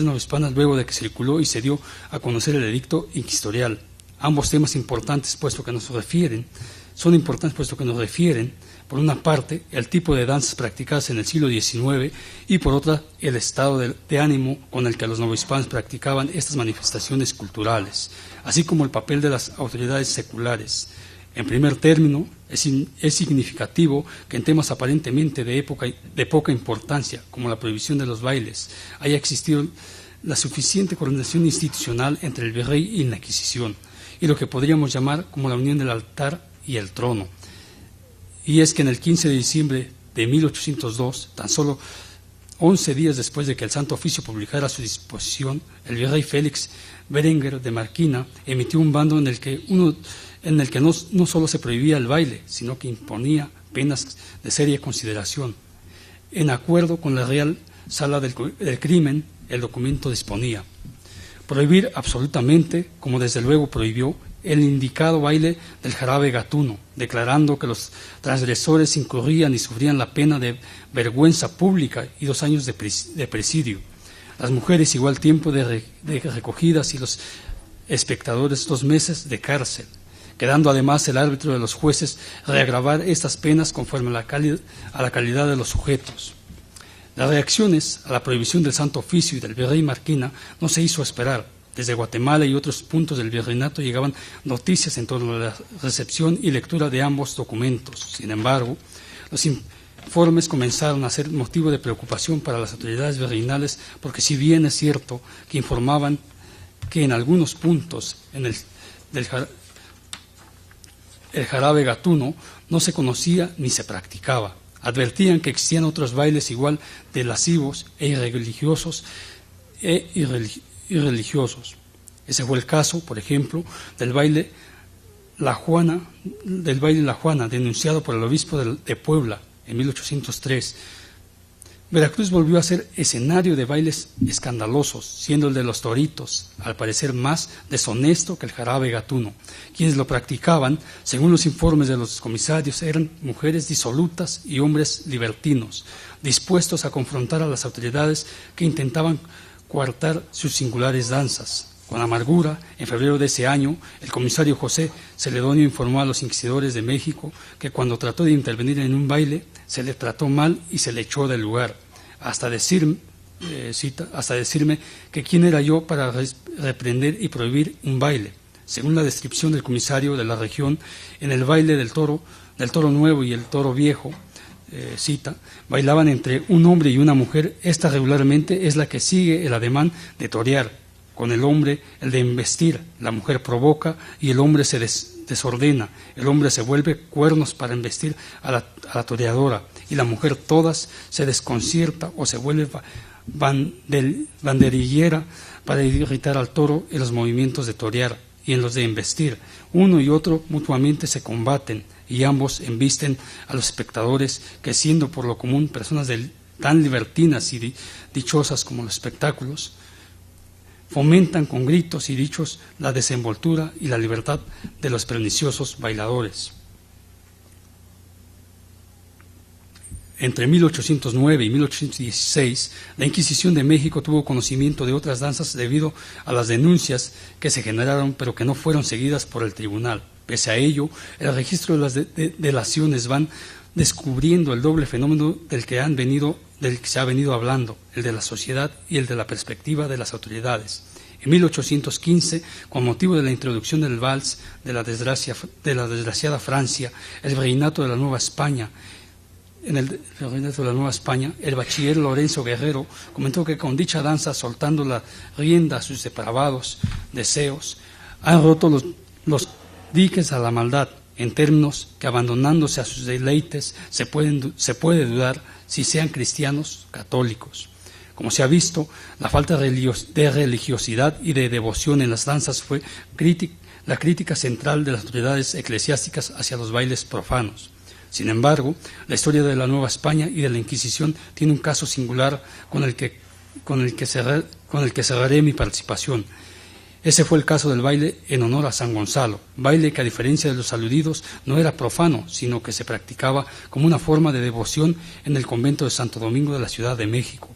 novohispanas luego de que circuló y se dio a conocer el edicto inquisitorial. Ambos temas son importantes puesto que nos refieren, por una parte, el tipo de danzas practicadas en el siglo XIX y por otra, el estado de ánimo con el que los novohispanos practicaban estas manifestaciones culturales, así como el papel de las autoridades seculares. En primer término, es significativo que en temas aparentemente de poca importancia, como la prohibición de los bailes, haya existido la suficiente coordinación institucional entre el virrey y la Inquisición, y lo que podríamos llamar como la unión del altar y el trono. Y es que en el 15 de diciembre de 1802, tan solo 11 días después de que el Santo Oficio publicara su disposición, el virrey Félix Berenguer de Marquina emitió un bando en el que no solo se prohibía el baile, sino que imponía penas de seria consideración. En acuerdo con la Real Sala del Crimen, el documento disponía prohibir absolutamente, como desde luego prohibió, el indicado baile del jarabe gatuno, declarando que los transgresores incurrían y sufrían la pena de vergüenza pública y 2 años de presidio. Las mujeres igual tiempo de recogidas y los espectadores 2 meses de cárcel, quedando además el árbitro de los jueces reagravar estas penas conforme a la calidad de los sujetos. Las reacciones a la prohibición del Santo Oficio y del virrey Marquina no se hizo esperar. Desde Guatemala y otros puntos del virreinato llegaban noticias en torno a la recepción y lectura de ambos documentos. Sin embargo, los informes comenzaron a ser motivo de preocupación para las autoridades virreinales, porque si bien es cierto que informaban que en algunos puntos el jarabe gatuno no se conocía ni se practicaba, advertían que existían otros bailes igual de lascivos e irreligiosos. Ese fue el caso, por ejemplo, del baile La Juana, denunciado por el obispo de Puebla en 1803. Veracruz volvió a ser escenario de bailes escandalosos, siendo el de los toritos, al parecer más deshonesto que el jarabe gatuno. Quienes lo practicaban, según los informes de los comisarios, eran mujeres disolutas y hombres libertinos, dispuestos a confrontar a las autoridades que intentaban coartar sus singulares danzas. Con amargura, en febrero de ese año, el comisario José Celedonio informó a los inquisidores de México que cuando trató de intervenir en un baile, se le trató mal y se le echó del lugar, hasta decirme que quién era yo para reprender y prohibir un baile. Según la descripción del comisario de la región, en el baile del toro nuevo y el toro viejo, cita, bailaban entre un hombre y una mujer. Esta regularmente es la que sigue el ademán de torear. Con el hombre, el de embestir, la mujer provoca y el hombre se desordena. El hombre se vuelve cuernos para embestir a la toreadora y la mujer todas se desconcierta o se vuelve banderillera para irritar al toro en los movimientos de torear y en los de embestir. Uno y otro mutuamente se combaten y ambos embisten a los espectadores que, siendo por lo común personas tan libertinas y dichosas como los espectáculos, fomentan con gritos y dichos la desenvoltura y la libertad de los perniciosos bailadores. Entre 1809 y 1816, la Inquisición de México tuvo conocimiento de otras danzas debido a las denuncias que se generaron, pero que no fueron seguidas por el tribunal. Pese a ello, el registro de las delaciones van descubriendo el doble fenómeno del que se ha venido hablando, el de la sociedad y el de la perspectiva de las autoridades. En 1815, con motivo de la introducción del vals de la desgraciada Francia, el virreinato de la Nueva España, el bachiller Lorenzo Guerrero comentó que con dicha danza, soltando la rienda a sus depravados deseos, han roto los diques a la maldad, en términos que, abandonándose a sus deleites, se puede dudar si sean cristianos católicos. Como se ha visto, la falta de religiosidad y de devoción en las danzas fue la crítica central de las autoridades eclesiásticas hacia los bailes profanos. Sin embargo, la historia de la Nueva España y de la Inquisición tiene un caso singular con el que cerraré mi participación. Ese fue el caso del baile en honor a San Gonzalo, baile que, a diferencia de los aludidos, no era profano, sino que se practicaba como una forma de devoción en el convento de Santo Domingo de la Ciudad de México.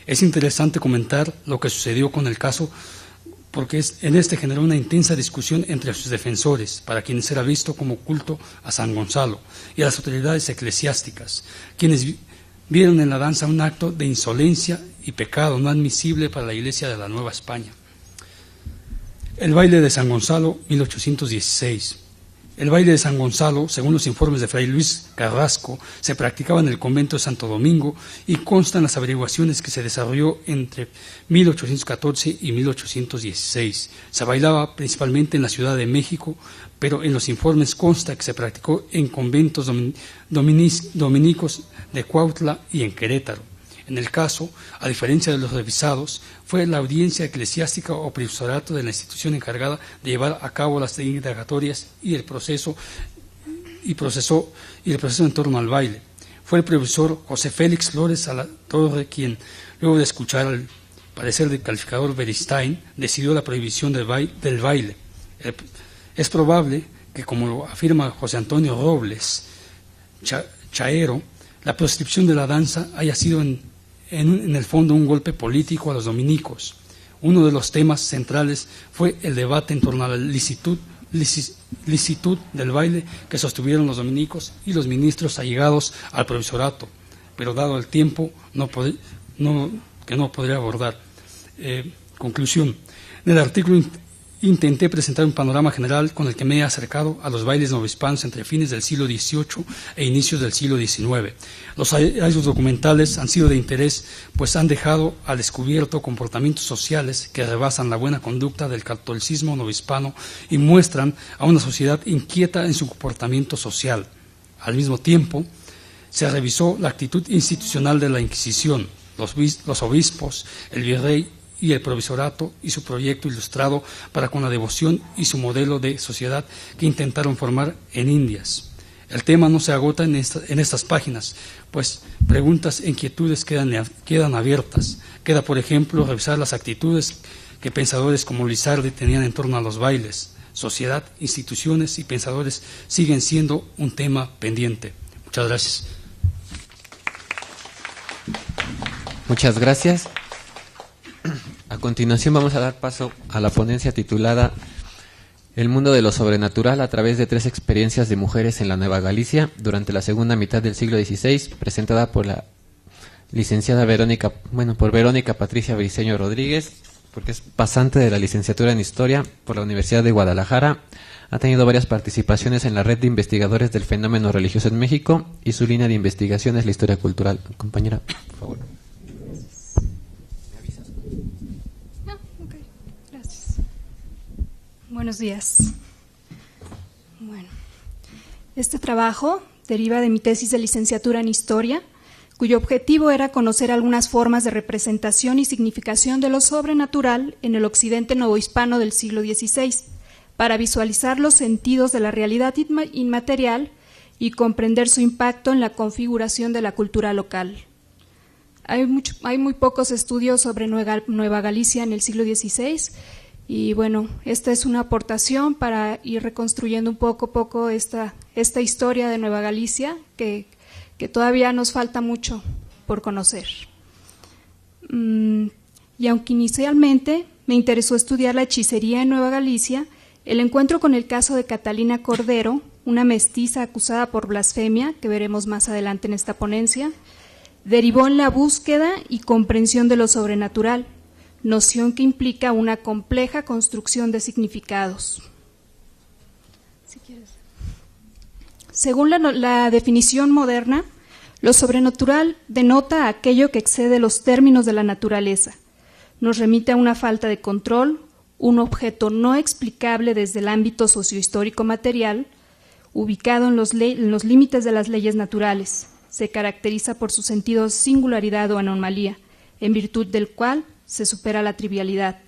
Es interesante comentar lo que sucedió con el caso, porque en este generó una intensa discusión entre sus defensores, para quienes era visto como culto a San Gonzalo, y a las autoridades eclesiásticas, quienes vieron en la danza un acto de insolencia y pecado no admisible para la Iglesia de la Nueva España. El baile de San Gonzalo, 1816. El baile de San Gonzalo, según los informes de Fray Luis Carrasco, se practicaba en el convento de Santo Domingo y constan las averiguaciones que se desarrolló entre 1814 y 1816. Se bailaba principalmente en la Ciudad de México, pero en los informes consta que se practicó en conventos dominicos de Cuautla y en Querétaro. En el caso, a diferencia de los revisados, fue la audiencia eclesiástica o privsorato de la institución encargada de llevar a cabo las indagatorias y el proceso en torno al baile. Fue el profesor José Félix Flores Alatorre quien, luego de escuchar el parecer del calificador Beristain, decidió la prohibición del baile. Es probable que, como lo afirma José Antonio Robles Chaero, la proscripción de la danza haya sido en el fondo un golpe político a los dominicos. Uno de los temas centrales fue el debate en torno a la licitud del baile que sostuvieron los dominicos y los ministros allegados al provisorato, pero dado el tiempo que no podría abordar. Conclusión. En el artículo intenté presentar un panorama general con el que me he acercado a los bailes novohispanos entre fines del siglo XVIII e inicios del siglo XIX. Los hallazgos documentales han sido de interés, pues han dejado al descubierto comportamientos sociales que rebasan la buena conducta del catolicismo novohispano y muestran a una sociedad inquieta en su comportamiento social. Al mismo tiempo, se revisó la actitud institucional de la Inquisición, los obispos, el virrey y el provisorato y su proyecto ilustrado para con la devoción y su modelo de sociedad que intentaron formar en Indias. El tema no se agota en estas páginas, pues preguntas e inquietudes quedan abiertas. Queda, por ejemplo, revisar las actitudes que pensadores como Lizardi tenían en torno a los bailes. Sociedad, instituciones y pensadores siguen siendo un tema pendiente. Muchas gracias.
Muchas gracias. A continuación vamos a dar paso a la ponencia titulada El mundo de lo sobrenatural a través de 3 experiencias de mujeres en la Nueva Galicia durante la segunda mitad del siglo XVI, presentada por la licenciada Verónica Patricia Briceño Rodríguez, porque es pasante de la licenciatura en Historia por la Universidad de Guadalajara, Ha tenido varias participaciones en la red de investigadores del fenómeno religioso en México y su línea de investigación es la historia cultural. Compañera, por favor.
No, ok, gracias. Buenos días. Bueno, este trabajo deriva de mi tesis de licenciatura en Historia, cuyo objetivo era conocer algunas formas de representación y significación de lo sobrenatural en el occidente novohispano del siglo XVI, para visualizar los sentidos de la realidad inmaterial y comprender su impacto en la configuración de la cultura local. Hay muy pocos estudios sobre Nueva Galicia en el siglo XVI, y bueno, esta es una aportación para ir reconstruyendo un poco a poco esta historia de Nueva Galicia, que todavía nos falta mucho por conocer. Y aunque inicialmente me interesó estudiar la hechicería en Nueva Galicia, el encuentro con el caso de Catalina Cordero, una mestiza acusada por blasfemia, que veremos más adelante en esta ponencia, derivó en la búsqueda y comprensión de lo sobrenatural, noción que implica una compleja construcción de significados. Según la definición moderna, lo sobrenatural denota aquello que excede los términos de la naturaleza, nos remite a una falta de control, un objeto no explicable desde el ámbito sociohistórico material, ubicado en los límites de las leyes naturales, se caracteriza por su sentido de singularidad o anomalía, en virtud del cual se supera la trivialidad.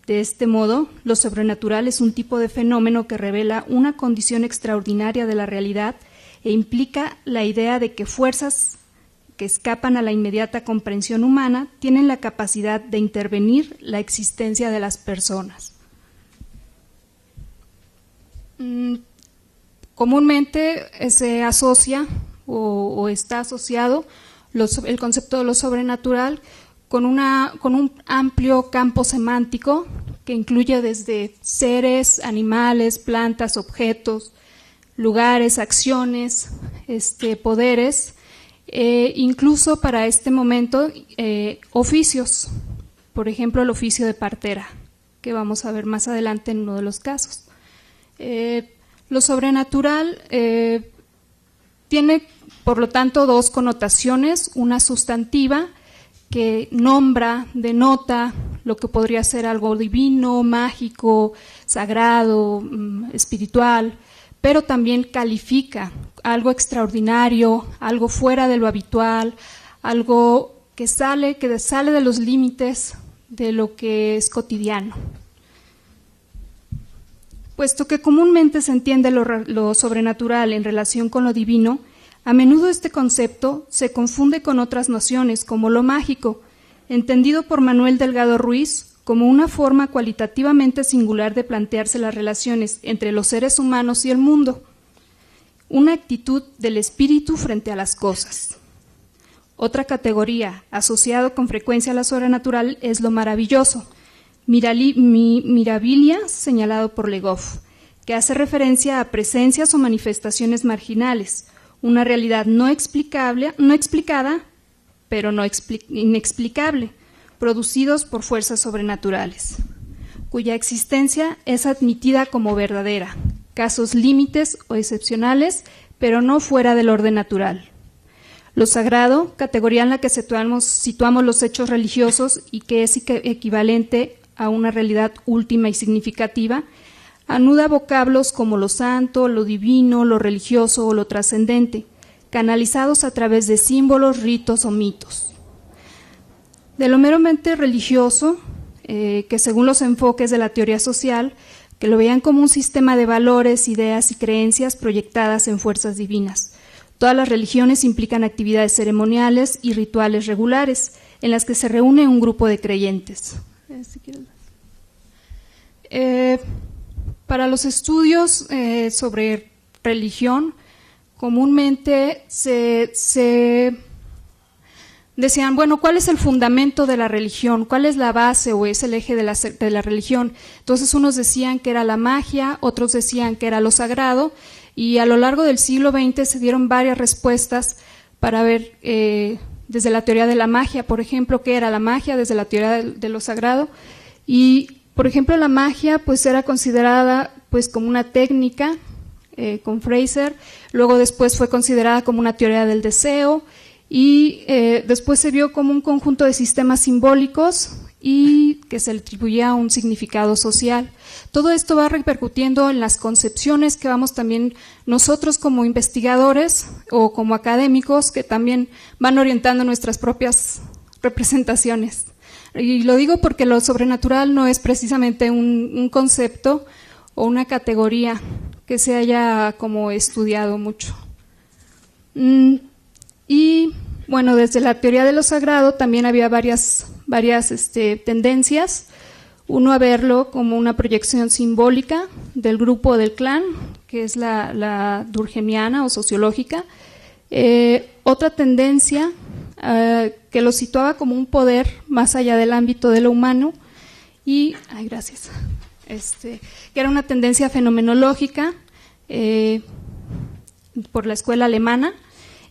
De este modo, lo sobrenatural es un tipo de fenómeno que revela una condición extraordinaria de la realidad e implica la idea de que fuerzas que escapan a la inmediata comprensión humana tienen la capacidad de intervenir la existencia de las personas. Comúnmente se asocia o está asociado el concepto de lo sobrenatural con un amplio campo semántico que incluye desde seres, animales, plantas, objetos, lugares, acciones, poderes, incluso para este momento oficios, por ejemplo el oficio de partera, que vamos a ver más adelante en uno de los casos. Lo sobrenatural tiene, por lo tanto, dos connotaciones, una sustantiva, que nombra, denota lo que podría ser algo divino, mágico, sagrado, espiritual, pero también califica algo extraordinario, algo fuera de lo habitual, algo que sale de los límites de lo que es cotidiano. Puesto que comúnmente se entiende lo sobrenatural en relación con lo divino, a menudo este concepto se confunde con otras nociones, como lo mágico, entendido por Manuel Delgado Ruiz como una forma cualitativamente singular de plantearse las relaciones entre los seres humanos y el mundo, una actitud del espíritu frente a las cosas. Otra categoría, asociada con frecuencia a la sobrenatural, es lo maravilloso, mirabilia, señalado por Legoff, que hace referencia a presencias o manifestaciones marginales, una realidad no explicada, pero no inexplicable, producidos por fuerzas sobrenaturales, cuya existencia es admitida como verdadera, casos límites o excepcionales, pero no fuera del orden natural. Lo sagrado, categoría en la que situamos los hechos religiosos y que es equivalente a una realidad última y significativa, anuda vocablos como lo santo, lo divino, lo religioso o lo trascendente, canalizados a través de símbolos, ritos o mitos. De lo meramente religioso, que según los enfoques de la teoría social, que lo veían como un sistema de valores, ideas y creencias proyectadas en fuerzas divinas. Todas las religiones implican actividades ceremoniales y rituales regulares, en las que se reúne un grupo de creyentes. Para los estudios sobre religión, comúnmente se decían, bueno, ¿cuál es el fundamento de la religión? ¿Cuál es la base o es el eje de la religión? Entonces unos decían que era la magia, otros decían que era lo sagrado, y a lo largo del siglo XX se dieron varias respuestas para ver, desde la teoría de la magia, por ejemplo, qué era la magia, desde la teoría de lo sagrado, y por ejemplo, la magia pues era considerada pues como una técnica con Fraser, luego después fue considerada como una teoría del deseo y después se vio como un conjunto de sistemas simbólicos y que se le atribuía un significado social. Todo esto va repercutiendo en las concepciones que vamos también nosotros como investigadores o como académicos, que también van orientando nuestras propias representaciones. Y lo digo porque lo sobrenatural no es precisamente un concepto o una categoría que se haya como estudiado mucho. Y bueno, desde la teoría de lo sagrado también había varias tendencias. Uno, a verlo como una proyección simbólica del grupo o del clan, que es la durkheimiana o sociológica. Otra tendencia que lo situaba como un poder más allá del ámbito de lo humano y, que era una tendencia fenomenológica por la escuela alemana,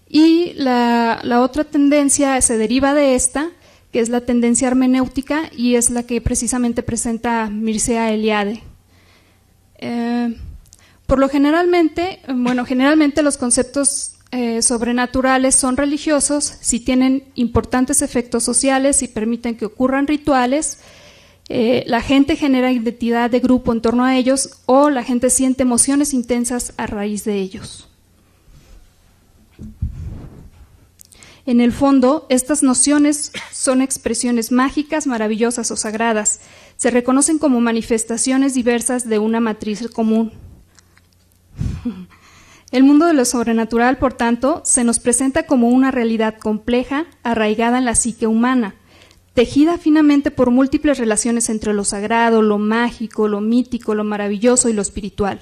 y la otra tendencia se deriva de esta, que es la tendencia hermenéutica, y es la que precisamente presenta Mircea Eliade. Generalmente los conceptos sobrenaturales son religiosos si tienen importantes efectos sociales, si permiten que ocurran rituales, la gente genera identidad de grupo en torno a ellos o la gente siente emociones intensas a raíz de ellos. En el fondo, estas nociones son expresiones mágicas, maravillosas o sagradas. Se reconocen como manifestaciones diversas de una matriz común. El mundo de lo sobrenatural, por tanto, se nos presenta como una realidad compleja, arraigada en la psique humana, tejida finamente por múltiples relaciones entre lo sagrado, lo mágico, lo mítico, lo maravilloso y lo espiritual.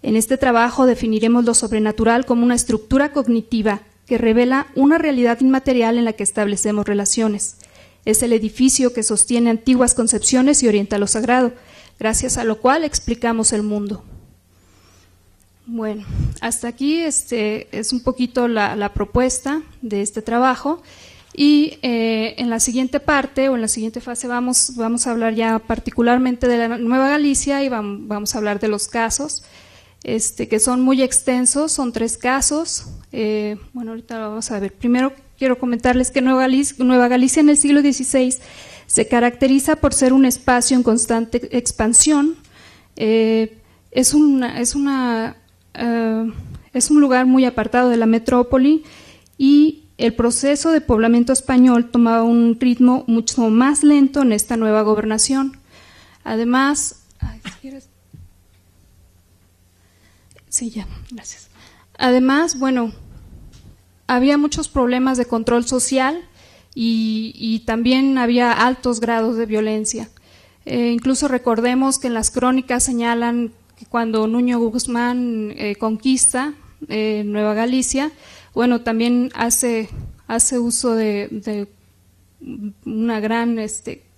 En este trabajo definiremos lo sobrenatural como una estructura cognitiva que revela una realidad inmaterial en la que establecemos relaciones. Es el edificio que sostiene antiguas concepciones y orienta lo sagrado, gracias a lo cual explicamos el mundo. Bueno, hasta aquí es un poquito la propuesta de este trabajo, y en la siguiente parte o en la siguiente fase vamos a hablar ya particularmente de la Nueva Galicia y vamos a hablar de los casos, que son muy extensos, son 3 casos. Ahorita lo vamos a ver. Primero quiero comentarles que Nueva Galicia en el siglo XVI se caracteriza por ser un espacio en constante expansión. Es un lugar muy apartado de la metrópoli y el proceso de poblamiento español tomaba un ritmo mucho más lento en esta nueva gobernación. Además, había muchos problemas de control social y también había altos grados de violencia. Incluso recordemos que en las crónicas señalan que cuando Nuño Guzmán conquista Nueva Galicia, también hace uso de una gran,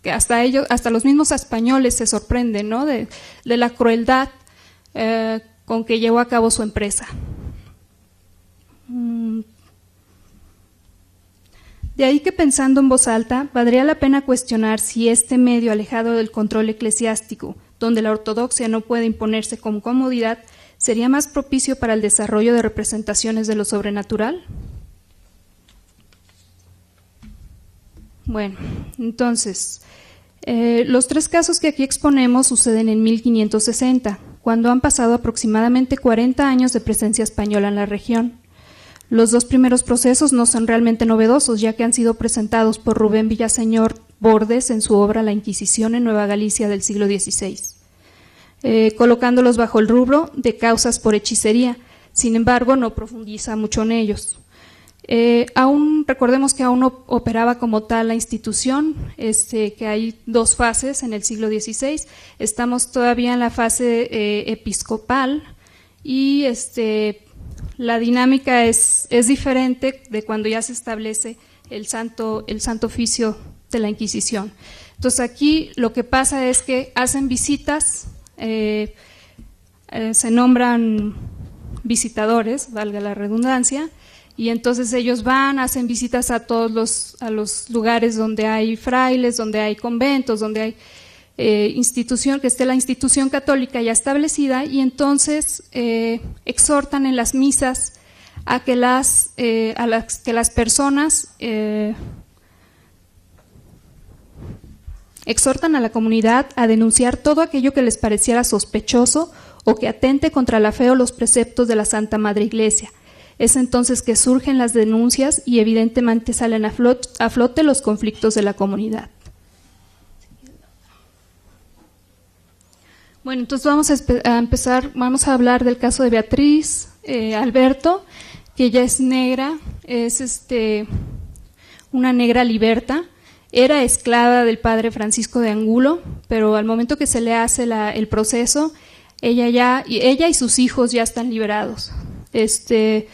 que hasta los mismos españoles se sorprenden, ¿no?, de la crueldad con que llevó a cabo su empresa. De ahí que, pensando en voz alta, valdría la pena cuestionar si este medio alejado del control eclesiástico, donde la ortodoxia no puede imponerse con comodidad, sería más propicio para el desarrollo de representaciones de lo sobrenatural. Bueno, entonces, los 3 casos que aquí exponemos suceden en 1560, cuando han pasado aproximadamente 40 años de presencia española en la región. Los 2 primeros procesos no son realmente novedosos, ya que han sido presentados por Rubén Villaseñor Bordes en su obra La Inquisición en Nueva Galicia del siglo XVI, colocándolos bajo el rubro de causas por hechicería. Sin embargo, no profundiza mucho en ellos. Recordemos que aún no operaba como tal la institución, que hay 2 fases en el siglo XVI. Estamos todavía en la fase episcopal y la dinámica es diferente de cuando ya se establece el santo oficio de la Inquisición. Entonces aquí lo que pasa es que hacen visitas, se nombran visitadores, valga la redundancia, y entonces ellos van, hacen visitas a todos los lugares donde hay frailes, donde hay conventos, donde hay institución, que esté la institución católica ya establecida, y entonces exhortan en las misas a que las personas exhortan a la comunidad a denunciar todo aquello que les pareciera sospechoso o que atente contra la fe o los preceptos de la Santa Madre Iglesia. Es entonces que surgen las denuncias y evidentemente salen a flote los conflictos de la comunidad. Bueno, entonces vamos a hablar del caso de Beatriz Alberto, que ella es negra, es una negra liberta. Era esclava del padre Francisco de Angulo, pero al momento que se le hace el proceso, ella y sus hijos ya están liberados. El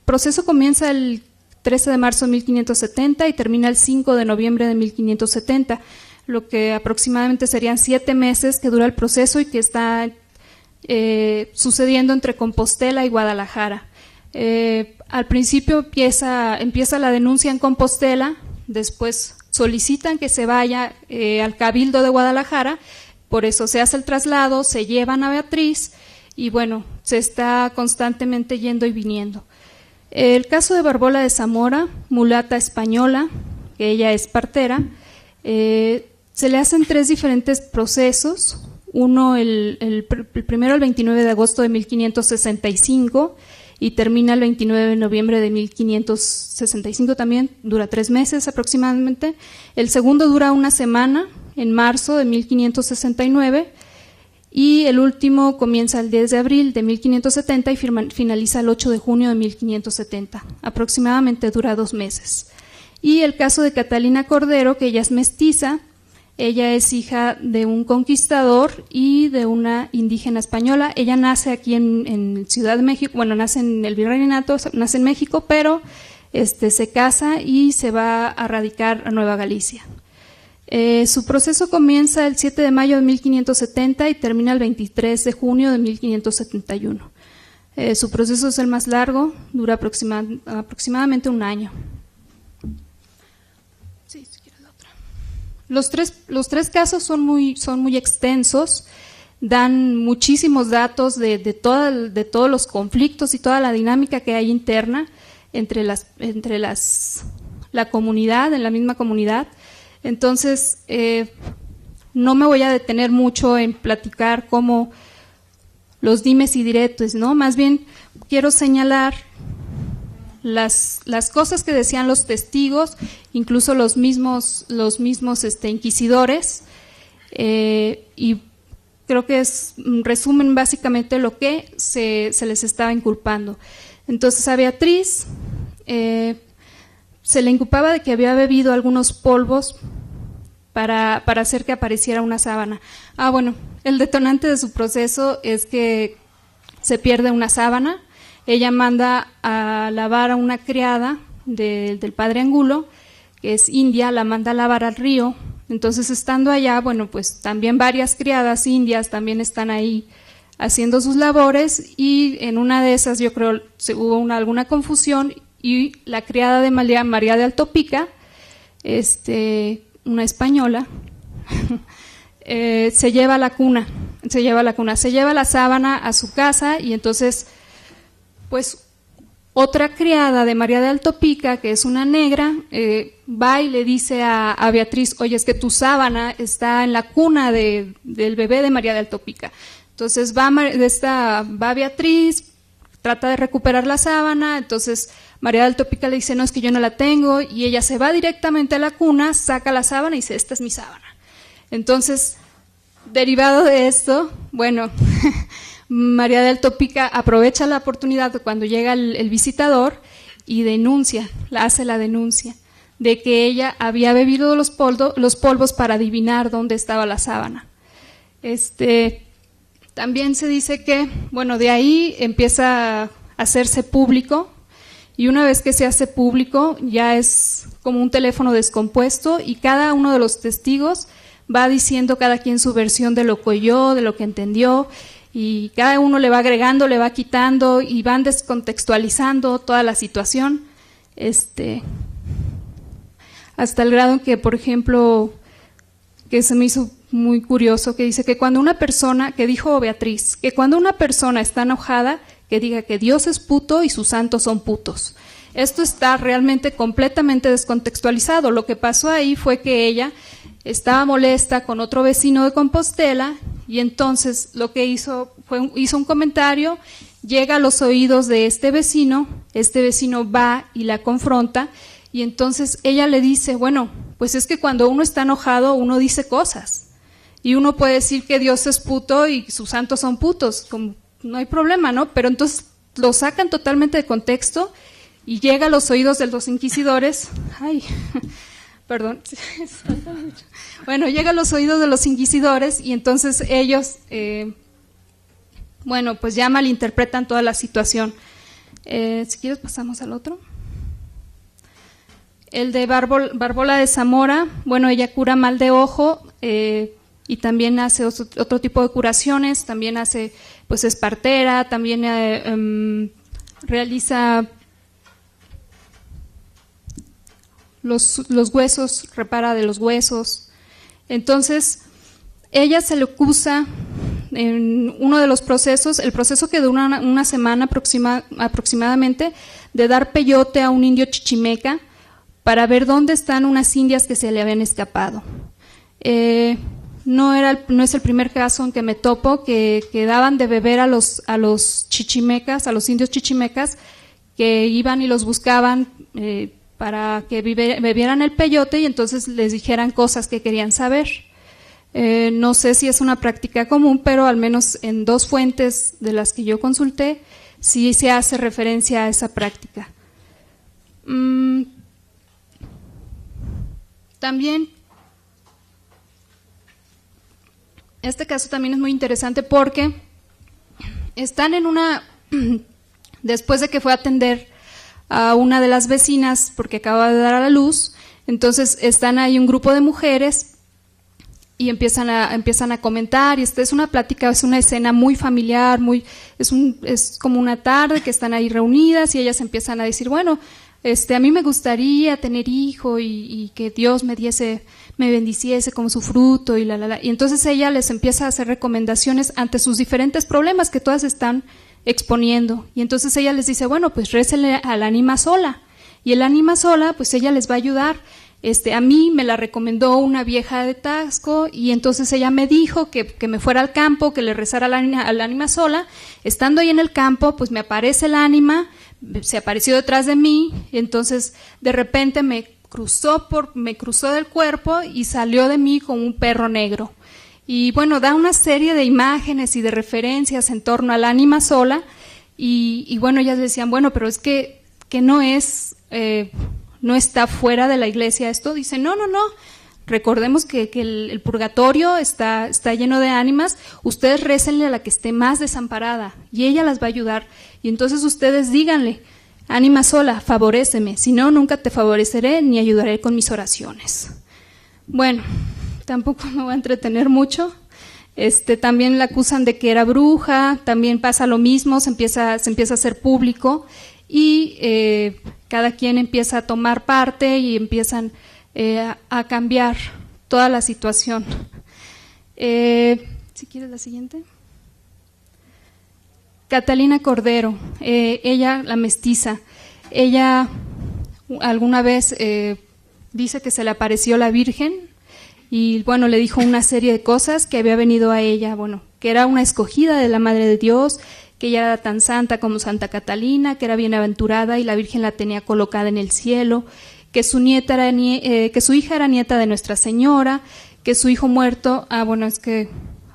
proceso comienza el 13 de marzo de 1570 y termina el 5 de noviembre de 1570, lo que aproximadamente serían 7 meses que dura el proceso y que está sucediendo entre Compostela y Guadalajara. Al principio empieza la denuncia en Compostela. Después solicitan que se vaya al Cabildo de Guadalajara, por eso se hace el traslado, se llevan a Beatriz y bueno, se está constantemente yendo y viniendo. El caso de Barbola de Zamora, mulata española, que ella es partera, se le hacen 3 diferentes procesos. Uno, el primero el 29 de agosto de 1565, y termina el 29 de noviembre de 1565 también, dura 3 meses aproximadamente. El segundo dura 1 semana, en marzo de 1569, y el último comienza el 10 de abril de 1570 y finaliza el 8 de junio de 1570. Aproximadamente dura 2 meses. Y el caso de Catalina Cordero, que ella es mestiza. Ella es hija de un conquistador y de una indígena española. Ella nace aquí en Ciudad de México, bueno, nace en el Virreinato, nace en México, pero se casa y se va a radicar a Nueva Galicia. Su proceso comienza el 7 de mayo de 1570 y termina el 23 de junio de 1571. Su proceso es el más largo, dura aproximadamente 1 año. Los tres casos son muy extensos, dan muchísimos datos de todos los conflictos y toda la dinámica que hay interna entre la comunidad, en la misma comunidad. Entonces, no me voy a detener mucho en platicar como los dimes y diretes, ¿no? Más bien quiero señalar las cosas que decían los testigos, incluso los mismos inquisidores, y creo que resumen básicamente lo que se les estaba inculpando. Entonces a Beatriz se le inculpaba de que había bebido algunos polvos para hacer que apareciera una sábana. Bueno, el detonante de su proceso es que se pierde una sábana. Ella manda a lavar a una criada del padre Angulo, que es india, la manda a lavar al río. Entonces, estando allá, bueno, pues también varias criadas indias también están ahí haciendo sus labores, y en una de esas yo creo hubo alguna confusión y la criada de María de Altopica, una española, se lleva la sábana a su casa, y entonces pues otra criada de María de Altopica, que es una negra, va y le dice a Beatriz: oye, es que tu sábana está en la cuna del bebé de María de Altopica. Entonces va Beatriz, trata de recuperar la sábana. Entonces María de Altopica le dice: no, es que yo no la tengo, y ella se va directamente a la cuna, saca la sábana y dice: esta es mi sábana. Entonces, derivado de esto, bueno, María de Altopica aprovecha la oportunidad cuando llega el visitador y hace la denuncia de que ella había bebido los polvos para adivinar dónde estaba la sábana. También se dice que, bueno, de ahí empieza a hacerse público, y una vez que se hace público ya es como un teléfono descompuesto, y cada uno de los testigos va diciendo cada quien su versión de lo que oyó, de lo que entendió, y cada uno le va agregando, le va quitando, y van descontextualizando toda la situación, hasta el grado en que, por ejemplo, que se me hizo muy curioso, que dice que cuando una persona, que dijo Beatriz, que cuando una persona está enojada, que diga que Dios es puto y sus santos son putos. Esto está realmente completamente descontextualizado. Lo que pasó ahí fue que ella estaba molesta con otro vecino de Compostela y entonces lo que hizo fue hizo un comentario, llega a los oídos de este vecino va y la confronta y entonces ella le dice, bueno, pues es que cuando uno está enojado uno dice cosas y uno puede decir que Dios es puto y sus santos son putos, como, no hay problema, ¿no? Pero entonces lo sacan totalmente de contexto y llega a los oídos de los inquisidores, perdón, bueno, llega a los oídos de los inquisidores y entonces ellos, bueno, pues ya malinterpretan toda la situación. Si quieres pasamos al otro. El de Barbola de Zamora, bueno, ella cura mal de ojo y también hace otro tipo de curaciones, también hace, pues es partera, también realiza los huesos, repara de los huesos. Entonces, ella se le acusa en uno de los procesos, el proceso que dura una semana aproximadamente, de dar peyote a un indio chichimeca para ver dónde están unas indias que se le habían escapado. No es el primer caso en que me topo que daban de beber a los chichimecas, a los indios chichimecas, que iban y los buscaban para que bebieran el peyote y entonces les dijeran cosas que querían saber. No sé si es una práctica común, pero al menos en 2 fuentes de las que yo consulté, sí se hace referencia a esa práctica. También, este caso también es muy interesante porque están después de que fue a atender a una de las vecinas porque acaba de dar a la luz, entonces están ahí un grupo de mujeres y empiezan a comentar, y esta es una plática, es una escena muy familiar, es como una tarde que están ahí reunidas y ellas empiezan a decir, bueno, a mí me gustaría tener hijo y que Dios me bendiciese como su fruto y y entonces ella les empieza a hacer recomendaciones ante sus diferentes problemas que todas están exponiendo, y entonces ella les dice, bueno, pues récenle al ánima sola, y el ánima sola, pues ella les va a ayudar. A mí me la recomendó una vieja de Taxco y entonces ella me dijo que me fuera al campo, que le rezara al ánima sola. Estando ahí en el campo, pues me aparece el ánima, se apareció detrás de mí, y entonces de repente me cruzó del cuerpo y salió de mí como un perro negro. Y bueno, da una serie de imágenes y de referencias en torno al ánima sola y bueno, ellas decían, bueno, pero es que no es... no está fuera de la iglesia esto. Dice, no, recordemos que el purgatorio está lleno de ánimas, ustedes récenle a la que esté más desamparada y ella las va a ayudar, y entonces ustedes díganle, ánima sola, favoréceme, si no, nunca te favoreceré ni ayudaré con mis oraciones. Bueno, tampoco me voy a entretener mucho. También la acusan de que era bruja, también pasa lo mismo, se empieza a hacer público y cada quien empieza a tomar parte y empiezan a cambiar toda la situación. Si quieres la siguiente. Catalina Cordero, ella, la mestiza, ella alguna vez dice que se le apareció la Virgen y bueno, le dijo una serie de cosas que había venido a ella, bueno, que era una escogida de la Madre de Dios, que ella era tan santa como Santa Catalina, que era bienaventurada y la Virgen la tenía colocada en el cielo, que su hija era nieta de Nuestra Señora, que su hijo muerto, bueno, es que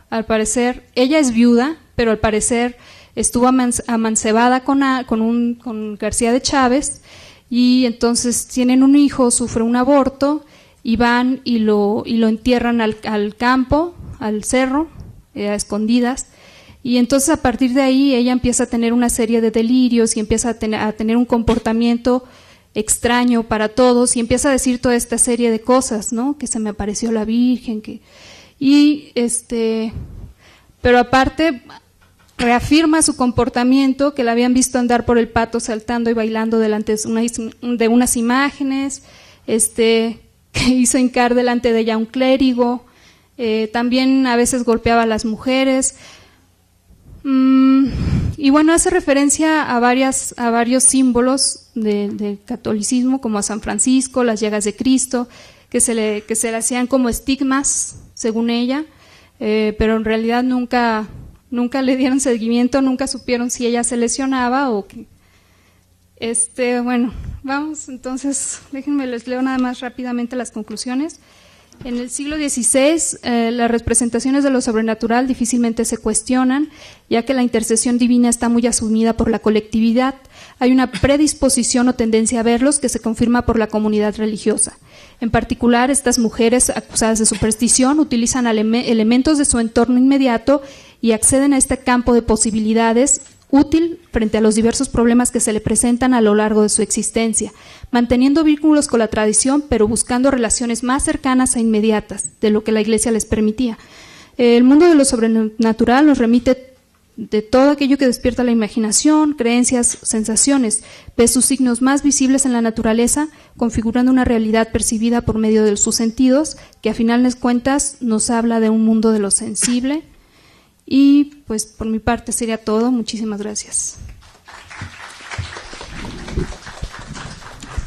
al parecer, ella es viuda, pero al parecer estuvo amancebada con García de Chávez, y entonces tienen un hijo, sufre un aborto, y van y lo entierran al campo, al cerro, a escondidas. Y entonces a partir de ahí ella empieza a tener una serie de delirios y empieza a tener un comportamiento extraño para todos y empieza a decir toda esta serie de cosas, ¿no? Que se me apareció la Virgen, pero aparte reafirma su comportamiento, que la habían visto andar por el pato saltando y bailando delante de unas imágenes, que hizo hincar delante de ella un clérigo, También a veces golpeaba a las mujeres. Y bueno, hace referencia a varios símbolos del catolicismo, como a San Francisco, las llagas de Cristo, que se le hacían como estigmas, según ella, pero en realidad nunca le dieron seguimiento, nunca supieron si ella se lesionaba o qué. Bueno, vamos entonces, déjenme les leo nada más rápidamente las conclusiones. En el siglo XVI, las representaciones de lo sobrenatural difícilmente se cuestionan, ya que la intercesión divina está muy asumida por la colectividad. Hay una predisposición o tendencia a verlos que se confirma por la comunidad religiosa. En particular, estas mujeres acusadas de superstición utilizan elementos de su entorno inmediato y acceden a este campo de posibilidades útil frente a los diversos problemas que se le presentan a lo largo de su existencia, manteniendo vínculos con la tradición, pero buscando relaciones más cercanas e inmediatas de lo que la Iglesia les permitía. El mundo de lo sobrenatural nos remite de todo aquello que despierta la imaginación, creencias, sensaciones, ve sus signos más visibles en la naturaleza, configurando una realidad percibida por medio de sus sentidos, que a final de cuentas nos habla de un mundo de lo sensible. Y pues por mi parte sería todo. Muchísimas gracias.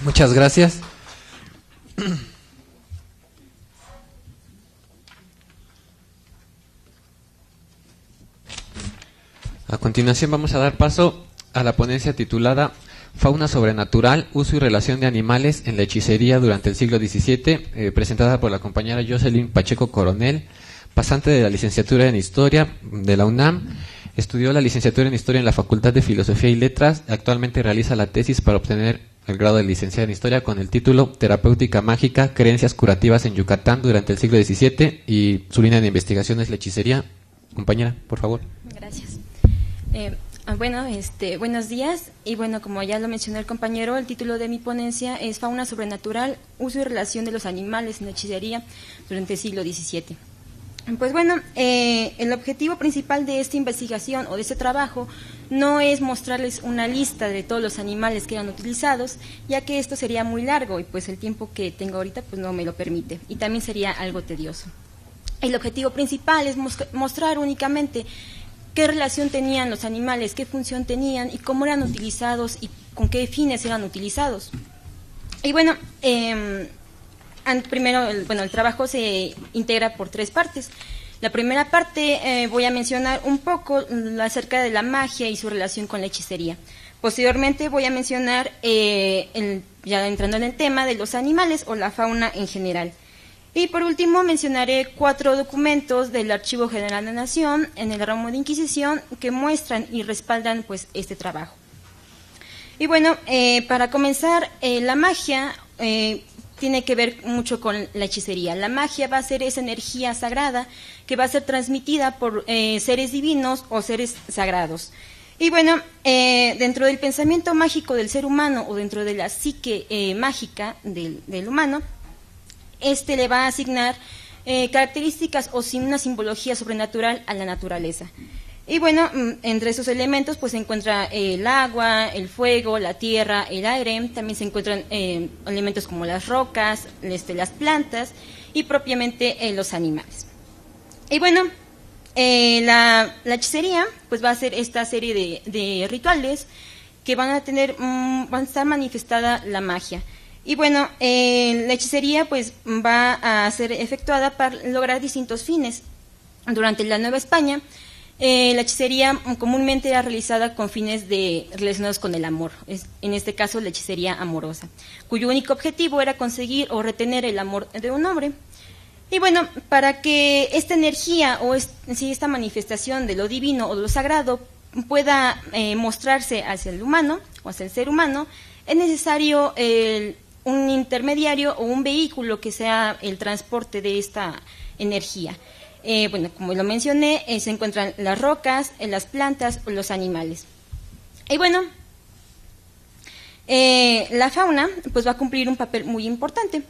Muchas gracias. A continuación vamos a dar paso a la ponencia titulada Fauna sobrenatural, uso y relación de animales en la hechicería durante el siglo XVII, presentada por la compañera Jocelyn Pacheco Coronel, pasante de la licenciatura en Historia de la UNAM. Estudió la licenciatura en Historia en la Facultad de Filosofía y Letras. Actualmente realiza la tesis para obtener el grado de licenciada en Historia con el título Terapéutica Mágica, Creencias Curativas en Yucatán durante el siglo XVII, y su línea de investigación es la hechicería. Compañera, por favor.
Gracias. Buenos días. Y bueno, como ya lo mencionó el compañero, el título de mi ponencia es Fauna sobrenatural, uso y relación de los animales en la hechicería durante el siglo XVII. Pues bueno, el objetivo principal de esta investigación o de este trabajo no es mostrarles una lista de todos los animales que eran utilizados, ya que esto sería muy largo y pues el tiempo que tengo ahorita pues no me lo permite y también sería algo tedioso. El objetivo principal es mostrar únicamente qué relación tenían los animales, qué función tenían y cómo eran utilizados y con qué fines eran utilizados. Y bueno, primero, el trabajo se integra por tres partes. La primera parte voy a mencionar un poco acerca de la magia y su relación con la hechicería. Posteriormente voy a mencionar, ya entrando en el tema, de los animales o la fauna en general. Y por último mencionaré 4 documentos del Archivo General de la Nación en el ramo de Inquisición que muestran y respaldan pues este trabajo. Y bueno, para comenzar, la magia tiene que ver mucho con la hechicería. La magia va a ser esa energía sagrada que va a ser transmitida por seres divinos o seres sagrados. Y bueno, dentro del pensamiento mágico del ser humano o dentro de la psique mágica del humano, le va a asignar características o una simbología sobrenatural a la naturaleza. Y bueno, entre esos elementos pues se encuentra el agua, el fuego, la tierra, el aire. También se encuentran elementos como las rocas, las plantas y propiamente los animales. Y bueno, la hechicería pues va a ser esta serie de rituales que van a estar manifestada la magia. Y bueno, la hechicería pues va a ser efectuada para lograr distintos fines. Durante la Nueva España, la hechicería comúnmente era realizada con fines relacionados con el amor, en este caso la hechicería amorosa, cuyo único objetivo era conseguir o retener el amor de un hombre. Y bueno, para que esta energía o esta manifestación de lo divino o de lo sagrado pueda mostrarse hacia el humano o hacia el ser humano, es necesario un intermediario o un vehículo que sea el transporte de esta energía. Bueno, como lo mencioné, se encuentran las rocas, las plantas o los animales. Y bueno, la fauna pues va a cumplir un papel muy importante.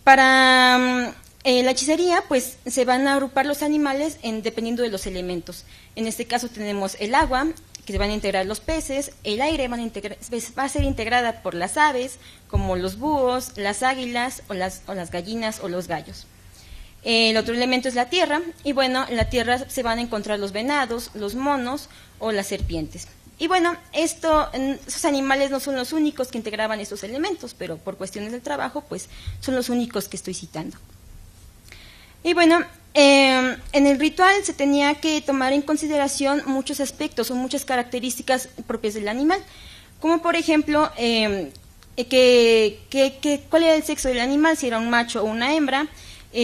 Para la hechicería pues se van a agrupar los animales dependiendo de los elementos. En este caso tenemos el agua, que se van a integrar los peces, el aire va a ser integrada por las aves, como los búhos, las águilas o las gallinas o los gallos. El otro elemento es la tierra, y bueno, en la tierra se van a encontrar los venados, los monos o las serpientes. Y bueno, esos animales no son los únicos que integraban estos elementos, pero por cuestiones del trabajo, pues son los únicos que estoy citando. Y bueno, en el ritual se tenía que tomar en consideración muchos aspectos o muchas características propias del animal, como por ejemplo, cuál era el sexo del animal, si era un macho o una hembra,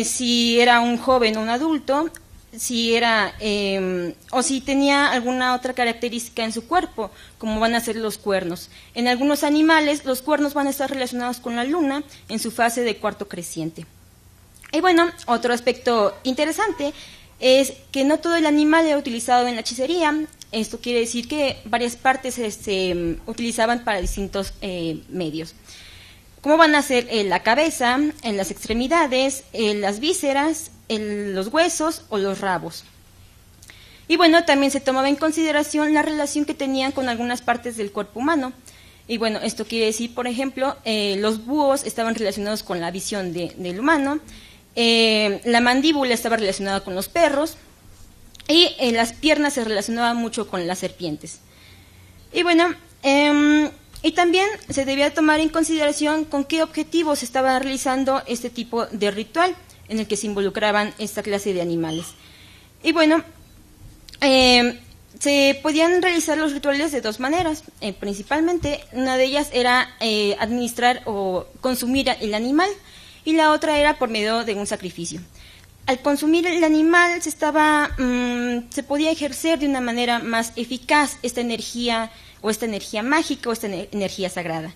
si era un joven o un adulto, si era o si tenía alguna otra característica en su cuerpo, como van a ser los cuernos. En algunos animales los cuernos van a estar relacionados con la luna en su fase de cuarto creciente. Y bueno, otro aspecto interesante es que no todo el animal era utilizado en la hechicería. Esto quiere decir que varias partes se utilizaban para distintos medios. ¿Cómo van a ser la cabeza, en las extremidades, las vísceras, los huesos o los rabos? Y bueno, también se tomaba en consideración la relación que tenían con algunas partes del cuerpo humano. Y bueno, esto quiere decir, por ejemplo, los búhos estaban relacionados con la visión del humano, la mandíbula estaba relacionada con los perros, y las piernas se relacionaban mucho con las serpientes. Y bueno, y también se debía tomar en consideración con qué objetivos se estaba realizando este tipo de ritual en el que se involucraban esta clase de animales. Y bueno, se podían realizar los rituales de dos maneras. Principalmente, una de ellas era administrar o consumir el animal, y la otra era por medio de un sacrificio. Al consumir el animal se podía ejercer de una manera más eficaz esta energía mágica o esta energía sagrada.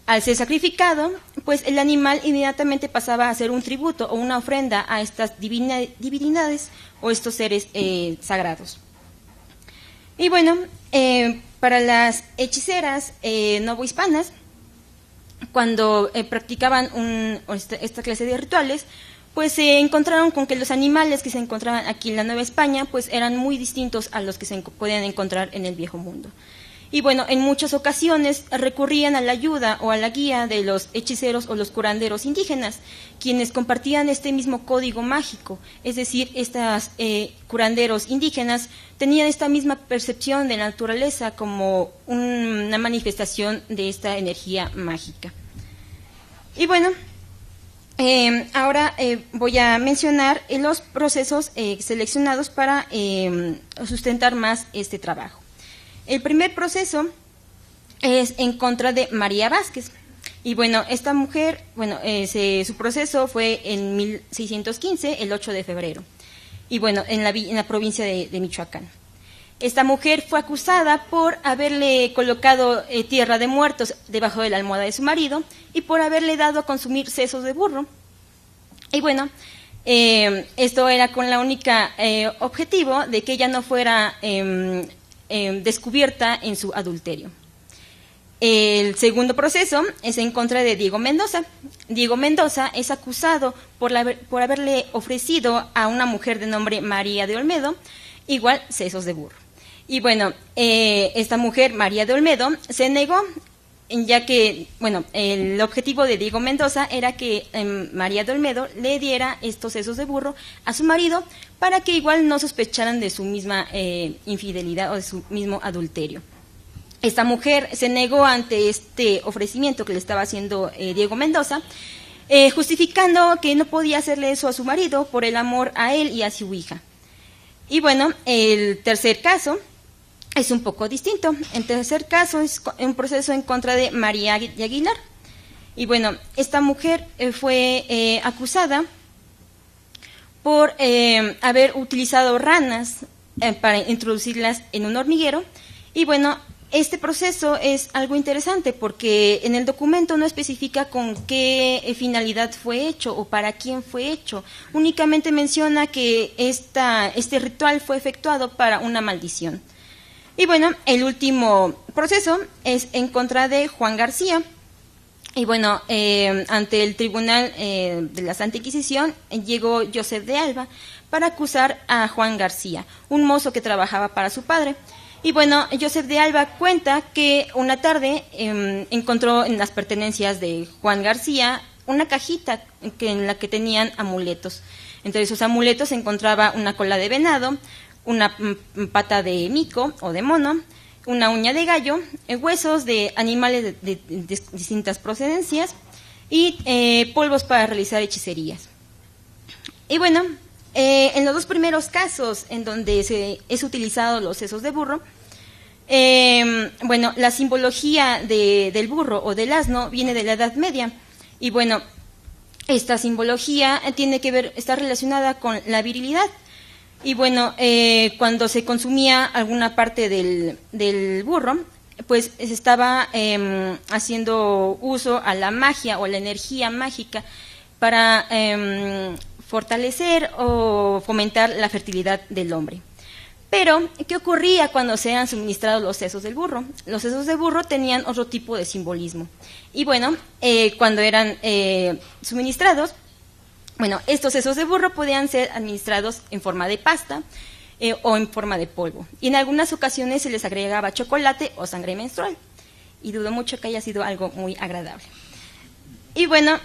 Al ser sacrificado, pues el animal inmediatamente pasaba a ser un tributo o una ofrenda a estas divinidades o estos seres sagrados. Y bueno, para las hechiceras novohispanas, cuando practicaban esta clase de rituales, pues se encontraron con que los animales que se encontraban aquí en la Nueva España pues eran muy distintos a los que se podían encontrar en el Viejo Mundo. Y bueno, en muchas ocasiones recurrían a la ayuda o a la guía de los hechiceros o los curanderos indígenas, quienes compartían este mismo código mágico. Es decir, estos curanderos indígenas tenían esta misma percepción de la naturaleza como una manifestación de esta energía mágica. Y bueno, ahora voy a mencionar los procesos seleccionados para sustentar más este trabajo. El primer proceso es en contra de María Vázquez. Y bueno, esta mujer, su proceso fue en 1615, el 8 de febrero. Y bueno, en la provincia de Michoacán. Esta mujer fue acusada por haberle colocado tierra de muertos debajo de la almohada de su marido y por haberle dado a consumir sesos de burro. Y bueno, esto era con la única objetivo de que ella no fuera descubierta en su adulterio. El segundo proceso es en contra de Diego Mendoza. Diego Mendoza es acusado por haberle ofrecido a una mujer de nombre María de Olmedo igual sesos de burro. Y bueno, esta mujer, María de Olmedo, se negó, ya que, el objetivo de Diego Mendoza era que María de Olmedo le diera estos sesos de burro a su marido para que igual no sospecharan de su misma infidelidad o de su mismo adulterio. Esta mujer se negó ante este ofrecimiento que le estaba haciendo Diego Mendoza, justificando que no podía hacerle eso a su marido por el amor a él y a su hija. Y bueno, el tercer caso es un poco distinto. El tercer caso es un proceso en contra de María de Aguilar. Y bueno, esta mujer fue acusada por haber utilizado ranas para introducirlas en un hormiguero. Y bueno, este proceso es algo interesante porque en el documento no especifica con qué finalidad fue hecho o para quién fue hecho. Únicamente menciona que este ritual fue efectuado para una maldición. Y bueno, el último proceso es en contra de Juan García. Y bueno, ante el Tribunal de la Santa Inquisición llegó Joseph de Alba para acusar a Juan García, un mozo que trabajaba para su padre. Y bueno, Joseph de Alba cuenta que una tarde encontró en las pertenencias de Juan García una cajita en la que tenían amuletos. Entre esos amuletos se encontraba una cola de venado, una pata de mico o de mono, una uña de gallo, huesos de animales de distintas procedencias y polvos para realizar hechicerías. Y bueno, en los dos primeros casos en donde es utilizado los sesos de burro, bueno, la simbología del burro o del asno viene de la Edad Media. Y bueno, esta simbología está relacionada con la virilidad. Y bueno, cuando se consumía alguna parte del burro, pues se estaba haciendo uso a la magia o la energía mágica para fortalecer o fomentar la fertilidad del hombre. Pero, ¿qué ocurría cuando se eran suministrados los sesos del burro? Los sesos de burro tenían otro tipo de simbolismo. Y bueno, cuando eran suministrados, bueno, estos sesos de burro podían ser administrados en forma de pasta o en forma de polvo. Y en algunas ocasiones se les agregaba chocolate o sangre menstrual. Y dudo mucho que haya sido algo muy agradable. Y bueno,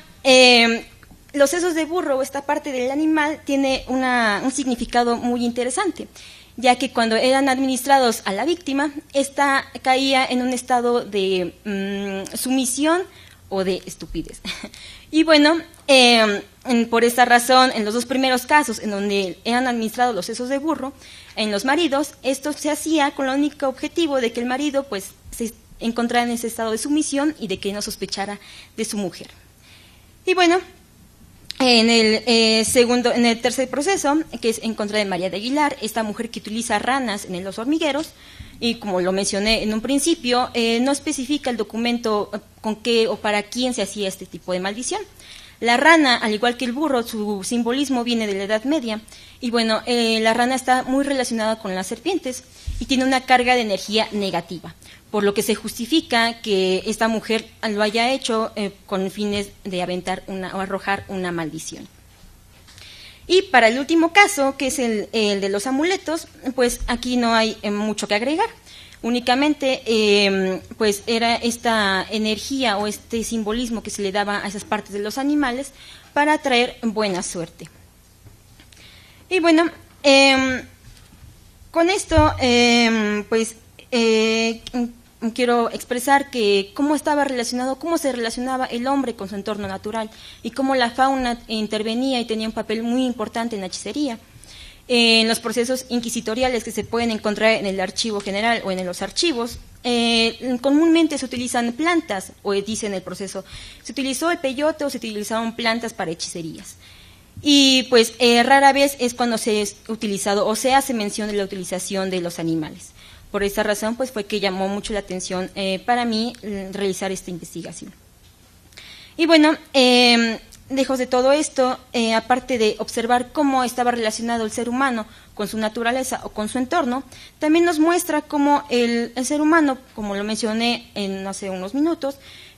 los sesos de burro o esta parte del animal tiene un significado muy interesante, ya que cuando eran administrados a la víctima, ésta caía en un estado de sumisión o de estupidez. Y bueno, por esta razón, en los dos primeros casos en donde eran administrados los sesos de burro, en los maridos, esto se hacía con el único objetivo de que el marido pues se encontrara en ese estado de sumisión y de que no sospechara de su mujer. Y bueno, en el tercer proceso, que es en contra de María de Aguilar, esta mujer que utiliza ranas en los hormigueros, y como lo mencioné en un principio, no especifica el documento con qué o para quién se hacía este tipo de maldición. La rana, al igual que el burro, su simbolismo viene de la Edad Media, y bueno, la rana está muy relacionada con las serpientes y tiene una carga de energía negativa, por lo que se justifica que esta mujer lo haya hecho con fines de aventar o arrojar una maldición. Y para el último caso, que es el de los amuletos, pues aquí no hay mucho que agregar. Únicamente, pues era esta energía o este simbolismo que se le daba a esas partes de los animales para traer buena suerte. Y bueno, con esto, pues quiero expresar que cómo se relacionaba el hombre con su entorno natural y cómo la fauna intervenía y tenía un papel muy importante en la hechicería. En los procesos inquisitoriales que se pueden encontrar en el archivo general o en los archivos, comúnmente se utilizan plantas, o dice en el proceso, se utilizó el peyote o se utilizaron plantas para hechicerías. Y pues rara vez es cuando se es utilizado o se hace mención de la utilización de los animales. Por esa razón pues fue que llamó mucho la atención para mí realizar esta investigación. Y bueno, lejos de todo esto, aparte de observar cómo estaba relacionado el ser humano con su naturaleza o con su entorno, también nos muestra cómo el ser humano, como lo mencioné hace unos minutos,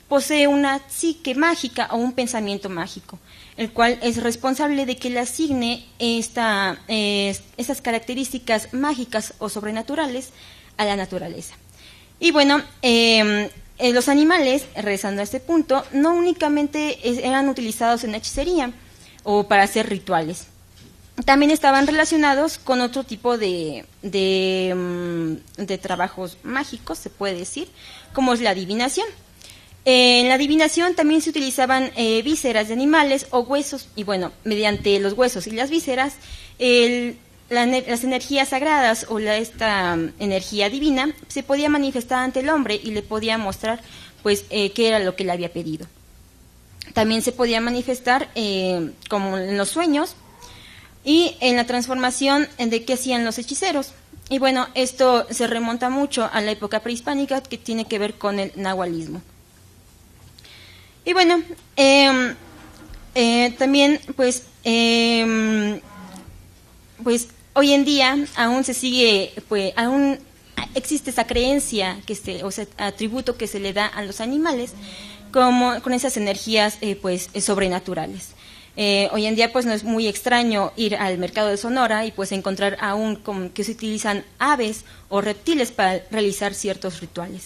posee una psique mágica o un pensamiento mágico, el cual es responsable de que le asigne esas características mágicas o sobrenaturales a la naturaleza. Y bueno, los animales, regresando a este punto, no únicamente eran utilizados en hechicería o para hacer rituales. También estaban relacionados con otro tipo de trabajos mágicos, se puede decir, como es la adivinación. En la adivinación también se utilizaban vísceras de animales o huesos, y bueno, mediante los huesos y las vísceras, las energías sagradas o esta energía divina se podía manifestar ante el hombre y le podía mostrar pues qué era lo que le había pedido. También se podía manifestar como en los sueños y en la transformación de qué hacían los hechiceros. Y bueno, esto se remonta mucho a la época prehispánica, que tiene que ver con el nahualismo. Y bueno, también pues hoy en día aún se sigue, pues aún existe esa creencia o ese atributo que se le da a los animales como con esas energías pues sobrenaturales. Hoy en día pues no es muy extraño ir al mercado de Sonora y pues encontrar aún que se utilizan aves o reptiles para realizar ciertos rituales.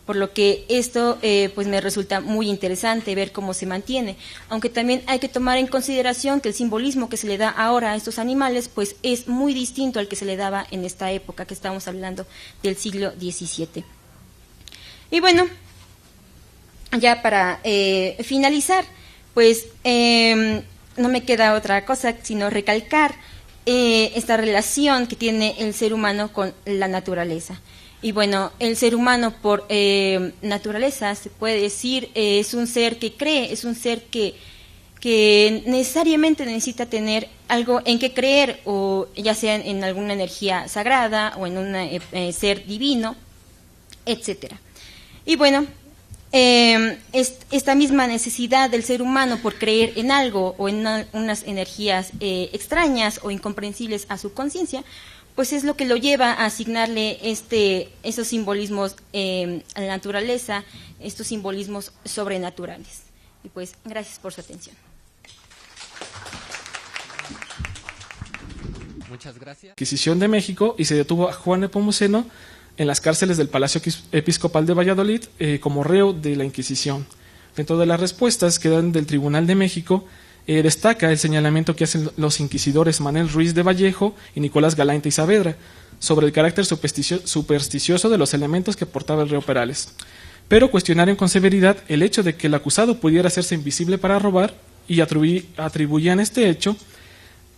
por lo que esto pues me resulta muy interesante ver cómo se mantiene, aunque también hay que tomar en consideración que el simbolismo que se le da ahora a estos animales pues es muy distinto al que se le daba en esta época que estamos hablando del siglo XVII. Y bueno, ya para finalizar, pues no me queda otra cosa sino recalcar esta relación que tiene el ser humano con la naturaleza. Y bueno, el ser humano por naturaleza, se puede decir, es un ser que cree, es un ser que necesariamente necesita tener algo en que creer, o ya sea en alguna energía sagrada o en un ser divino, etcétera. Y bueno, esta misma necesidad del ser humano por creer en algo o en unas energías extrañas o incomprensibles a su conciencia, pues es lo que lo lleva a asignarle esos simbolismos a la naturaleza, estos simbolismos sobrenaturales. Y pues, gracias por su atención.
Muchas gracias.
Inquisición de México, y se detuvo a Juan Nepomuceno en las cárceles del Palacio Episcopal de Valladolid como reo de la Inquisición. Dentro de las respuestas que dan del Tribunal de México, destaca el señalamiento que hacen los inquisidores Manuel Ruiz de Vallejo y Nicolás Galante y Saavedra sobre el carácter supersticioso de los elementos que portaba el reo Perales, pero cuestionaron con severidad el hecho de que el acusado pudiera hacerse invisible para robar, y atribuían este hecho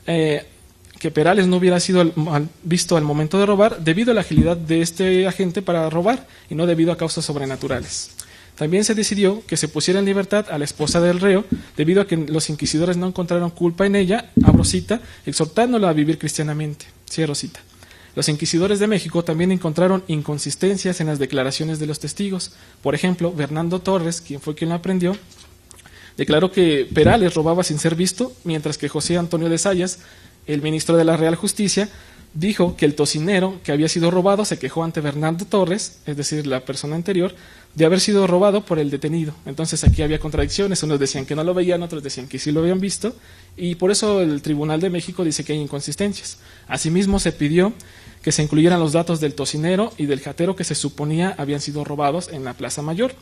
que Perales no hubiera sido visto al momento de robar debido a la agilidad de este agente para robar y no debido a causas sobrenaturales. También se decidió que se pusiera en libertad a la esposa del reo, debido a que los inquisidores no encontraron culpa en ella, a Rosita, exhortándola a vivir cristianamente. Sí, Rosita. Los inquisidores de México también encontraron inconsistencias en las declaraciones de los testigos. Por ejemplo, Bernardo Torres, quien fue quien lo aprendió, declaró que Perales robaba sin ser visto, mientras que José Antonio de Zayas, el ministro de la Real Justicia, dijo que el tocinero que había sido robado se quejó ante Bernardo Torres, es decir, la persona anterior, de haber sido robado por el detenido. Entonces aquí había contradicciones, unos decían que no lo veían, otros decían que sí lo habían visto, y por eso el Tribunal de México dice que hay inconsistencias. Asimismo se pidió que se incluyeran los datos del tocinero y del jatero que se suponía habían sido robados en la Plaza Mayor.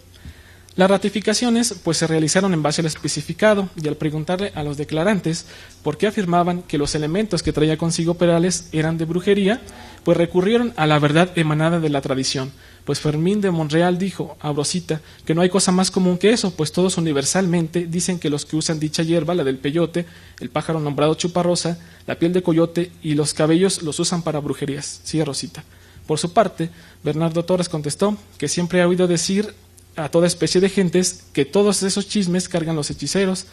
Las ratificaciones pues se realizaron en base al especificado, y al preguntarle a los declarantes por qué afirmaban que los elementos que traía consigo Perales eran de brujería, pues recurrieron a la verdad emanada de la tradición, pues Fermín de Monreal dijo a Rosita que no hay cosa más común que eso, pues todos universalmente dicen que los que usan dicha hierba, la del peyote, el pájaro nombrado chuparrosa, la piel de coyote y los cabellos los usan para brujerías. Sí, Rosita. Por su parte, Bernardo Torres contestó que siempre ha oído decir a toda especie de gentes que todos esos chismes cargan los hechiceros,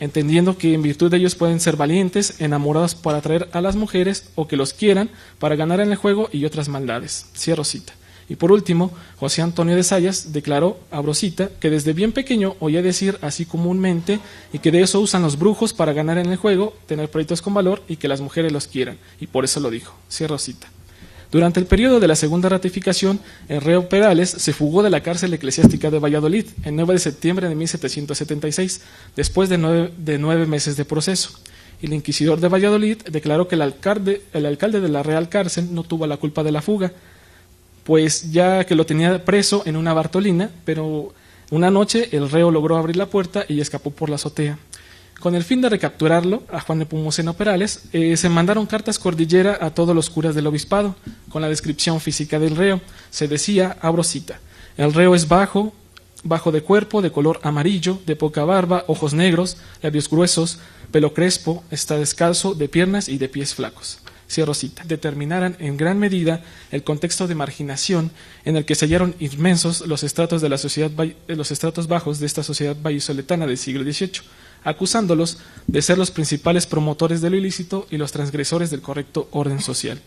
entendiendo que en virtud de ellos pueden ser valientes, enamorados para atraer a las mujeres, o que los quieran para ganar en el juego y otras maldades. Cierro cita. Y por último, José Antonio de Zayas declaró a Rosita que desde bien pequeño oía decir así comúnmente, y que de eso usan los brujos para ganar en el juego, tener proyectos con valor y que las mujeres los quieran, y por eso lo dijo. Cierro cita. Durante el periodo de la segunda ratificación, el reo Perales se fugó de la cárcel eclesiástica de Valladolid el 9 de septiembre de 1776, después de nueve meses de proceso. Y el inquisidor de Valladolid declaró que el alcalde de la Real Cárcel no tuvo la culpa de la fuga, pues ya que lo tenía preso en una Bartolina, pero una noche el reo logró abrir la puerta y escapó por la azotea. Con el fin de recapturarlo, a Juan Nepomuceno Perales, se mandaron cartas cordillera a todos los curas del obispado, con la descripción física del reo. Se decía, abro cita, el reo es bajo de cuerpo, de color amarillo, de poca barba, ojos negros, labios gruesos, pelo crespo, está descalzo, de piernas y de pies flacos. Cierro cita. Determinaran en gran medida el contexto de marginación en el que se hallaron inmensos los estratos de la sociedad, los estratos bajos de esta sociedad vallisoletana del siglo XVIII, acusándolos de ser los principales promotores de lo ilícito y los transgresores del correcto orden social.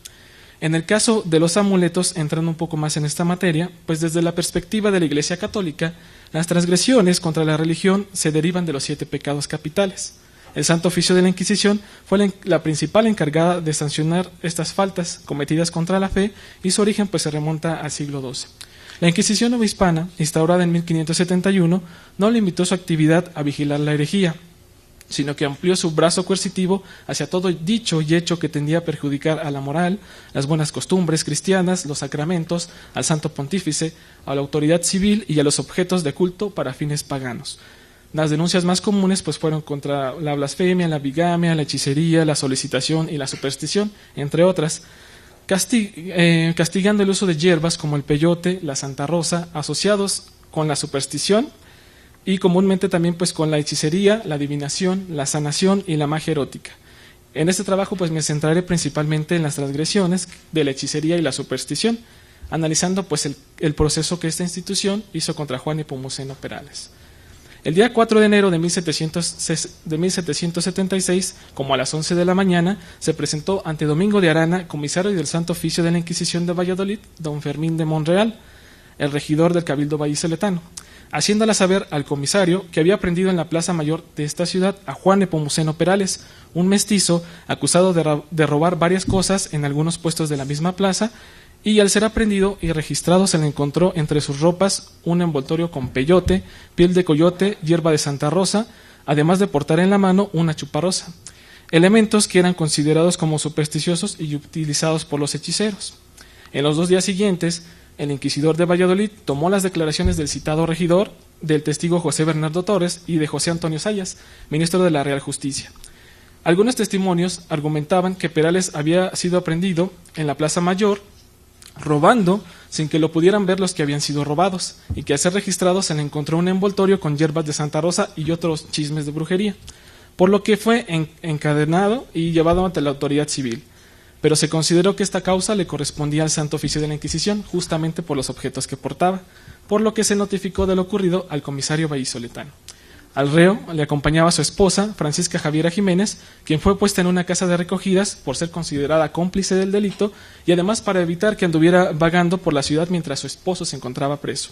En el caso de los amuletos, entrando un poco más en esta materia, pues desde la perspectiva de la Iglesia Católica, las transgresiones contra la religión se derivan de los 7 pecados capitales. El Santo Oficio de la Inquisición fue la principal encargada de sancionar estas faltas cometidas contra la fe, y su origen pues se remonta al siglo XII. La Inquisición obispana, instaurada en 1571, no limitó su actividad a vigilar la herejía, sino que amplió su brazo coercitivo hacia todo dicho y hecho que tendía a perjudicar a la moral, las buenas costumbres cristianas, los sacramentos, al santo pontífice, a la autoridad civil y a los objetos de culto para fines paganos. Las denuncias más comunes pues fueron contra la blasfemia, la bigamia, la hechicería, la solicitación y la superstición, entre otras, castigando el uso de hierbas como el peyote, la santa rosa, asociados con la superstición y comúnmente también pues con la hechicería, la adivinación, la sanación y la magia erótica. En este trabajo pues me centraré principalmente en las transgresiones de la hechicería y la superstición, analizando pues el proceso que esta institución hizo contra Juan Nepomuceno Perales. El día 4 de enero de 1776, como a las 11 de la mañana, se presentó ante Domingo de Arana, comisario del Santo Oficio de la Inquisición de Valladolid, don Fermín de Monreal, el regidor del Cabildo vallisoletano, haciéndola saber al comisario que había prendido en la plaza mayor de esta ciudad a Juan Nepomuceno Perales, un mestizo acusado de robar varias cosas en algunos puestos de la misma plaza, y al ser aprehendido y registrado se le encontró entre sus ropas un envoltorio con peyote, piel de coyote, hierba de Santa Rosa, además de portar en la mano una chuparrosa, elementos que eran considerados como supersticiosos y utilizados por los hechiceros. En los 2 días siguientes, el inquisidor de Valladolid tomó las declaraciones del citado regidor, del testigo José Bernardo Torres y de José Antonio Sayas, ministro de la Real Justicia. Algunos testimonios argumentaban que Perales había sido aprehendido en la Plaza Mayor robando sin que lo pudieran ver los que habían sido robados, y que al ser registrado se le encontró un envoltorio con hierbas de Santa Rosa y otros chismes de brujería, por lo que fue encadenado y llevado ante la autoridad civil. Pero se consideró que esta causa le correspondía al Santo Oficio de la Inquisición, justamente por los objetos que portaba, por lo que se notificó de lo ocurrido al comisario vallisoletano. Al reo le acompañaba su esposa, Francisca Javiera Jiménez, quien fue puesta en una casa de recogidas por ser considerada cómplice del delito y además para evitar que anduviera vagando por la ciudad mientras su esposo se encontraba preso.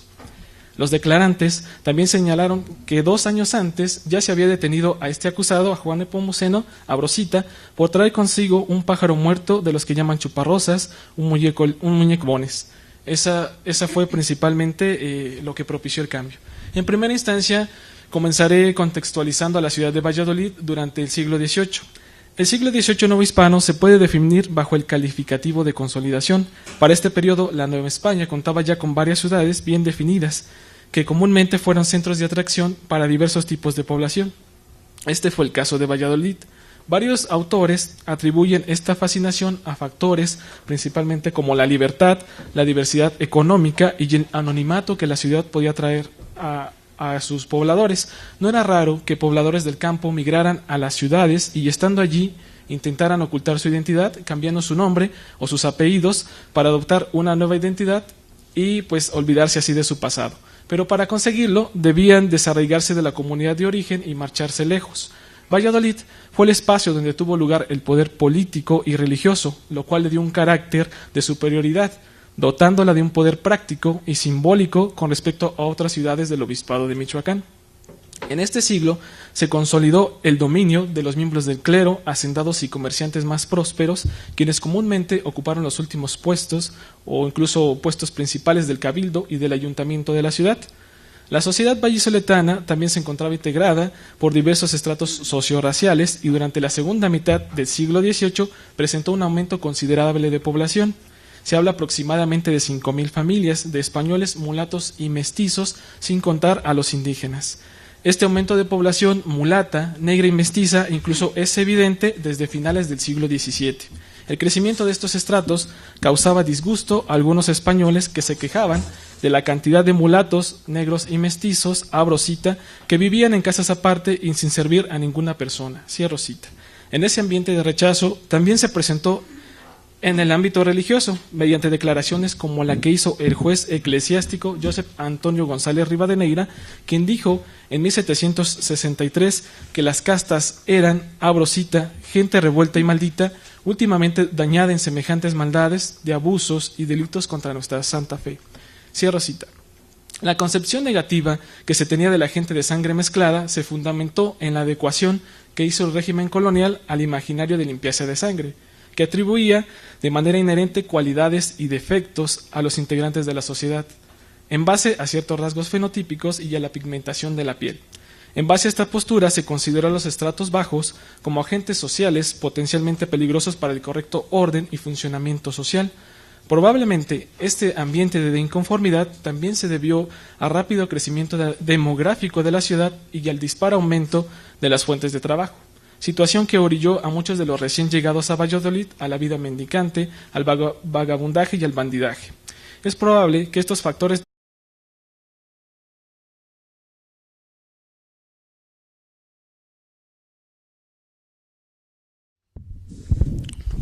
Los declarantes también señalaron que 2 años antes ya se había detenido a este acusado, a Juan Nepomuceno Abrosita, por traer consigo un pájaro muerto de los que llaman chuparrosas, un muñeco bones. Esa fue principalmente lo que propició el cambio. En primera instancia, comenzaré contextualizando a la ciudad de Valladolid durante el siglo XVIII. El siglo XVIII novohispano se puede definir bajo el calificativo de consolidación. Para este periodo, la Nueva España contaba ya con varias ciudades bien definidas, que comúnmente fueron centros de atracción para diversos tipos de población. Este fue el caso de Valladolid. Varios autores atribuyen esta fascinación a factores principalmente como la libertad, la diversidad económica y el anonimato que la ciudad podía traer a sus pobladores. No era raro que pobladores del campo migraran a las ciudades y estando allí intentaran ocultar su identidad, cambiando su nombre o sus apellidos para adoptar una nueva identidad y pues olvidarse así de su pasado. Pero para conseguirlo debían desarraigarse de la comunidad de origen y marcharse lejos. Valladolid fue el espacio donde tuvo lugar el poder político y religioso, lo cual le dio un carácter de superioridad, dotándola de un poder práctico y simbólico con respecto a otras ciudades del obispado de Michoacán. En este siglo se consolidó el dominio de los miembros del clero, hacendados y comerciantes más prósperos, quienes comúnmente ocuparon los últimos puestos o incluso puestos principales del cabildo y del ayuntamiento de la ciudad. La sociedad vallisoletana también se encontraba integrada por diversos estratos sociorraciales y durante la segunda mitad del siglo XVIII presentó un aumento considerable de población. Se habla aproximadamente de 5.000 familias de españoles, mulatos y mestizos, sin contar a los indígenas. Este aumento de población mulata, negra y mestiza incluso es evidente desde finales del siglo XVII. El crecimiento de estos estratos causaba disgusto a algunos españoles que se quejaban de la cantidad de mulatos, negros y mestizos, abro cita, que vivían en casas aparte y sin servir a ninguna persona, cierro cita. En ese ambiente de rechazo también se presentó en el ámbito religioso, mediante declaraciones como la que hizo el juez eclesiástico Joseph Antonio González Rivadeneira, quien dijo en 1763 que las castas eran, abro cita, gente revuelta y maldita, últimamente dañada en semejantes maldades de abusos y delitos contra nuestra santa fe. Cierro cita. La concepción negativa que se tenía de la gente de sangre mezclada se fundamentó en la adecuación que hizo el régimen colonial al imaginario de limpieza de sangre, que atribuía de manera inherente cualidades y defectos a los integrantes de la sociedad, en base a ciertos rasgos fenotípicos y a la pigmentación de la piel. En base a esta postura se considera a los estratos bajos como agentes sociales potencialmente peligrosos para el correcto orden y funcionamiento social. Probablemente este ambiente de inconformidad también se debió al rápido crecimiento demográfico de la ciudad y al dispar aumento de las fuentes de trabajo, situación que orilló a muchos de los recién llegados a Valladolid a la vida mendicante, al vagabundaje y al bandidaje. Es probable que estos factores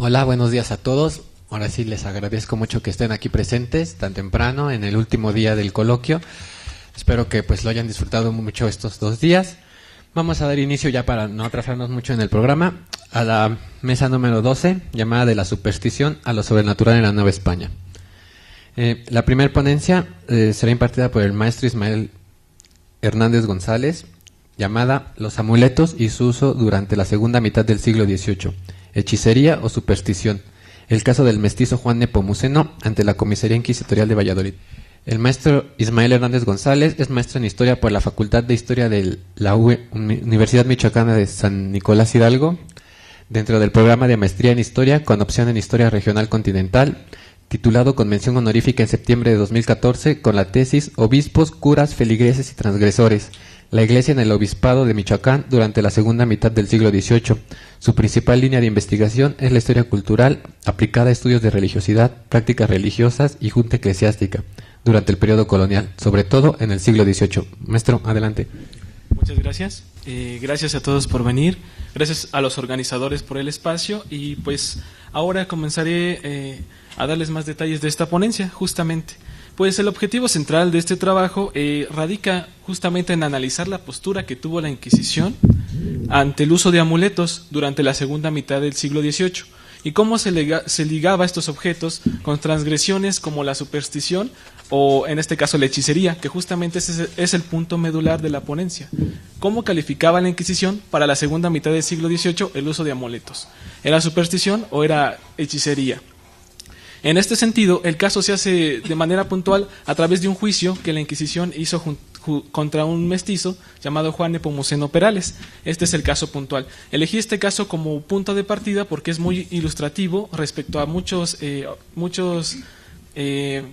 Hola, buenos días a todos. Ahora sí les agradezco mucho que estén aquí presentes tan temprano en el último día del coloquio. Espero que pues lo hayan disfrutado mucho estos 2 días. Vamos a dar inicio ya para no atrasarnos mucho en el programa a la mesa número 12 llamada de la superstición a lo sobrenatural en la Nueva España. La primera ponencia será impartida por el maestro Ismael Hernández González, llamada Los amuletos y su uso durante la segunda mitad del siglo XVIII. Hechicería o superstición. El caso del mestizo Juan Nepomuceno ante la Comisaría Inquisitorial de Valladolid. El maestro Ismael Hernández González es maestro en Historia por la Facultad de Historia de la Universidad Michoacana de San Nicolás Hidalgo, dentro del programa de Maestría en Historia con opción en Historia Regional Continental, titulado con mención honorífica en septiembre de 2014 con la tesis Obispos, curas, feligreses y transgresores. La Iglesia en el Obispado de Michoacán durante la segunda mitad del siglo XVIII. Su principal línea de investigación es la historia cultural aplicada a estudios de religiosidad, prácticas religiosas y junta eclesiástica durante el periodo colonial, sobre todo en el siglo XVIII. Maestro, adelante.
Muchas gracias. Gracias a todos por venir. Gracias a los organizadores por el espacio. Y pues ahora comenzaré a darles más detalles de esta ponencia, justamente. Pues el objetivo central de este trabajo radica justamente en analizar la postura que tuvo la Inquisición ante el uso de amuletos durante la segunda mitad del siglo XVIII y cómo se ligaba estos objetos con transgresiones como la superstición o en este caso la hechicería, que justamente ese es el punto medular de la ponencia. ¿Cómo calificaba la Inquisición para la segunda mitad del siglo XVIII el uso de amuletos? ¿Era superstición o era hechicería? En este sentido, el caso se hace de manera puntual a través de un juicio que la Inquisición hizo contra un mestizo llamado Juan Nepomuceno Perales. Este es el caso puntual. Elegí este caso como punto de partida porque es muy ilustrativo respecto a muchos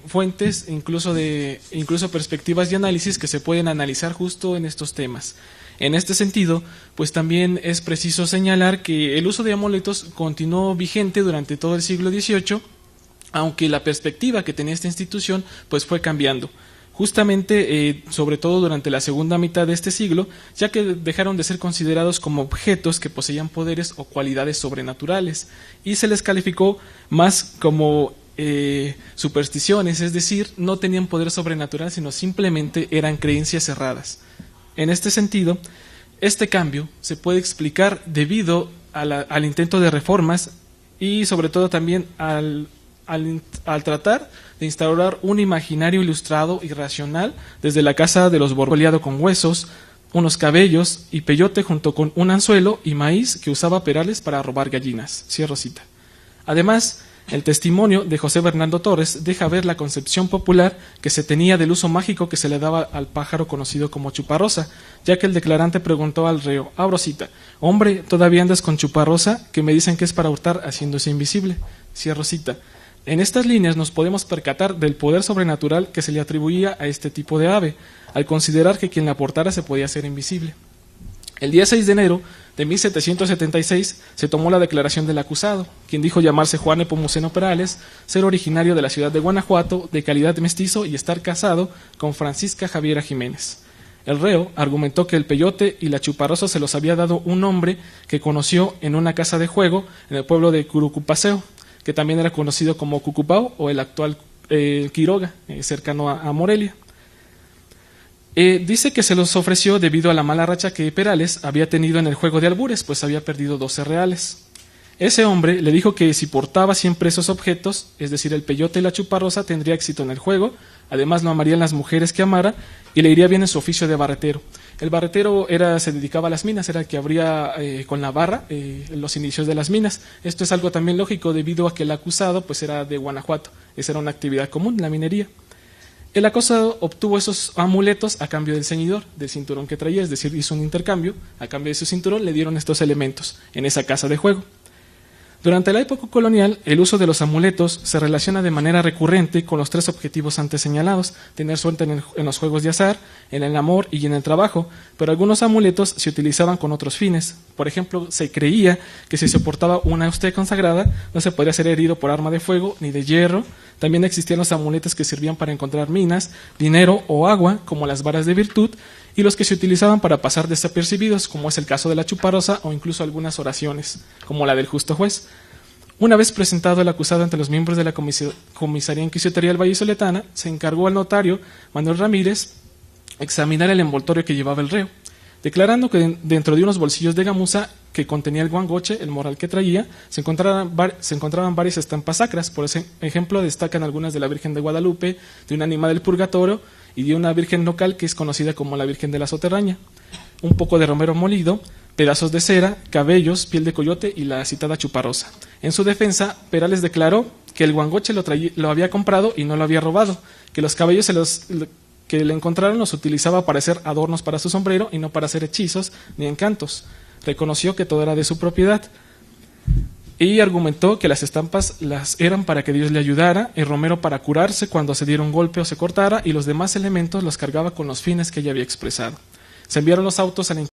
fuentes, incluso perspectivas de análisis que se pueden analizar justo en estos temas. En este sentido, pues también es preciso señalar que el uso de amuletos continuó vigente durante todo el siglo XVIII, aunque la perspectiva que tenía esta institución pues fue cambiando, justamente sobre todo durante la segunda mitad de este siglo, ya que dejaron de ser considerados como objetos que poseían poderes o cualidades sobrenaturales y se les calificó más como supersticiones, es decir, no tenían poder sobrenatural, sino simplemente eran creencias cerradas. En este sentido, este cambio se puede explicar debido al intento de reformas y sobre todo también al tratar de instaurar un imaginario ilustrado y racional desde la casa de los Borbón, con huesos, unos cabellos y peyote junto con un anzuelo y maíz que usaba Perales para robar gallinas. Cierro cita. Además, el testimonio de José Bernardo Torres deja ver la concepción popular que se tenía del uso mágico que se le daba al pájaro conocido como chuparrosa, ya que el declarante preguntó al reo, abro cita, hombre, ¿todavía andas con chuparrosa? Que me dicen que es para hurtar haciéndose invisible. Cierro cita. En estas líneas nos podemos percatar del poder sobrenatural que se le atribuía a este tipo de ave, al considerar que quien la portara se podía hacer invisible. El día 6 de enero de 1776 se tomó la declaración del acusado, quien dijo llamarse Juan Nepomuceno Perales, ser originario de la ciudad de Guanajuato, de calidad mestizo y estar casado con Francisca Javiera Jiménez. El reo argumentó que el peyote y la chuparrosa se los había dado un hombre que conoció en una casa de juego en el pueblo de Curucupaseo, que también era conocido como Cucupao o el actual Quiroga, cercano a Morelia. Dice que se los ofreció debido a la mala racha que Perales había tenido en el juego de albures, pues había perdido 12 reales. Ese hombre le dijo que si portaba siempre esos objetos, es decir, el peyote y la chuparrosa, tendría éxito en el juego, además lo amarían las mujeres que amara y le iría bien en su oficio de barretero. El barretero se dedicaba a las minas, era el que abría con la barra los inicios de las minas. Esto es algo también lógico debido a que el acusado pues era de Guanajuato, esa era una actividad común, la minería. El acosado obtuvo esos amuletos a cambio del ceñidor, del cinturón que traía, es decir, hizo un intercambio, a cambio de su cinturón le dieron estos elementos en esa casa de juego. Durante la época colonial, el uso de los amuletos se relaciona de manera recurrente con los 3 objetivos antes señalados: tener suerte en los juegos de azar, en el amor y en el trabajo, pero algunos amuletos se utilizaban con otros fines. Por ejemplo, se creía que si se portaba una hostia consagrada, no se podría ser herido por arma de fuego ni de hierro. También existían los amuletos que servían para encontrar minas, dinero o agua, como las varas de virtud, y los que se utilizaban para pasar desapercibidos, como es el caso de la chuparosa, o incluso algunas oraciones, como la del justo juez. Una vez presentado el acusado ante los miembros de la Comisaría Inquisitorial Vallisoletana, se encargó al notario Manuel Ramírez examinar el envoltorio que llevaba el reo, declarando que dentro de unos bolsillos de gamuza que contenía el guangoche, el morral que traía, se encontraban varias estampas sacras. Por ejemplo, destacan algunas de la Virgen de Guadalupe, de un ánima del Purgatorio y de una virgen local que es conocida como la Virgen de la Soterraña, un poco de romero molido, pedazos de cera, cabellos, piel de coyote y la citada chuparosa. En su defensa, Perales declaró que el guangoche lo había comprado y no lo había robado, que los cabellos que le encontraron los utilizaba para hacer adornos para su sombrero y no para hacer hechizos ni encantos. Reconoció que todo era de su propiedad y argumentó que las estampas las eran para que Dios le ayudara, el romero para curarse cuando se diera un golpe o se cortara, y los demás elementos los cargaba con los fines que ella había expresado. Se enviaron los autos a la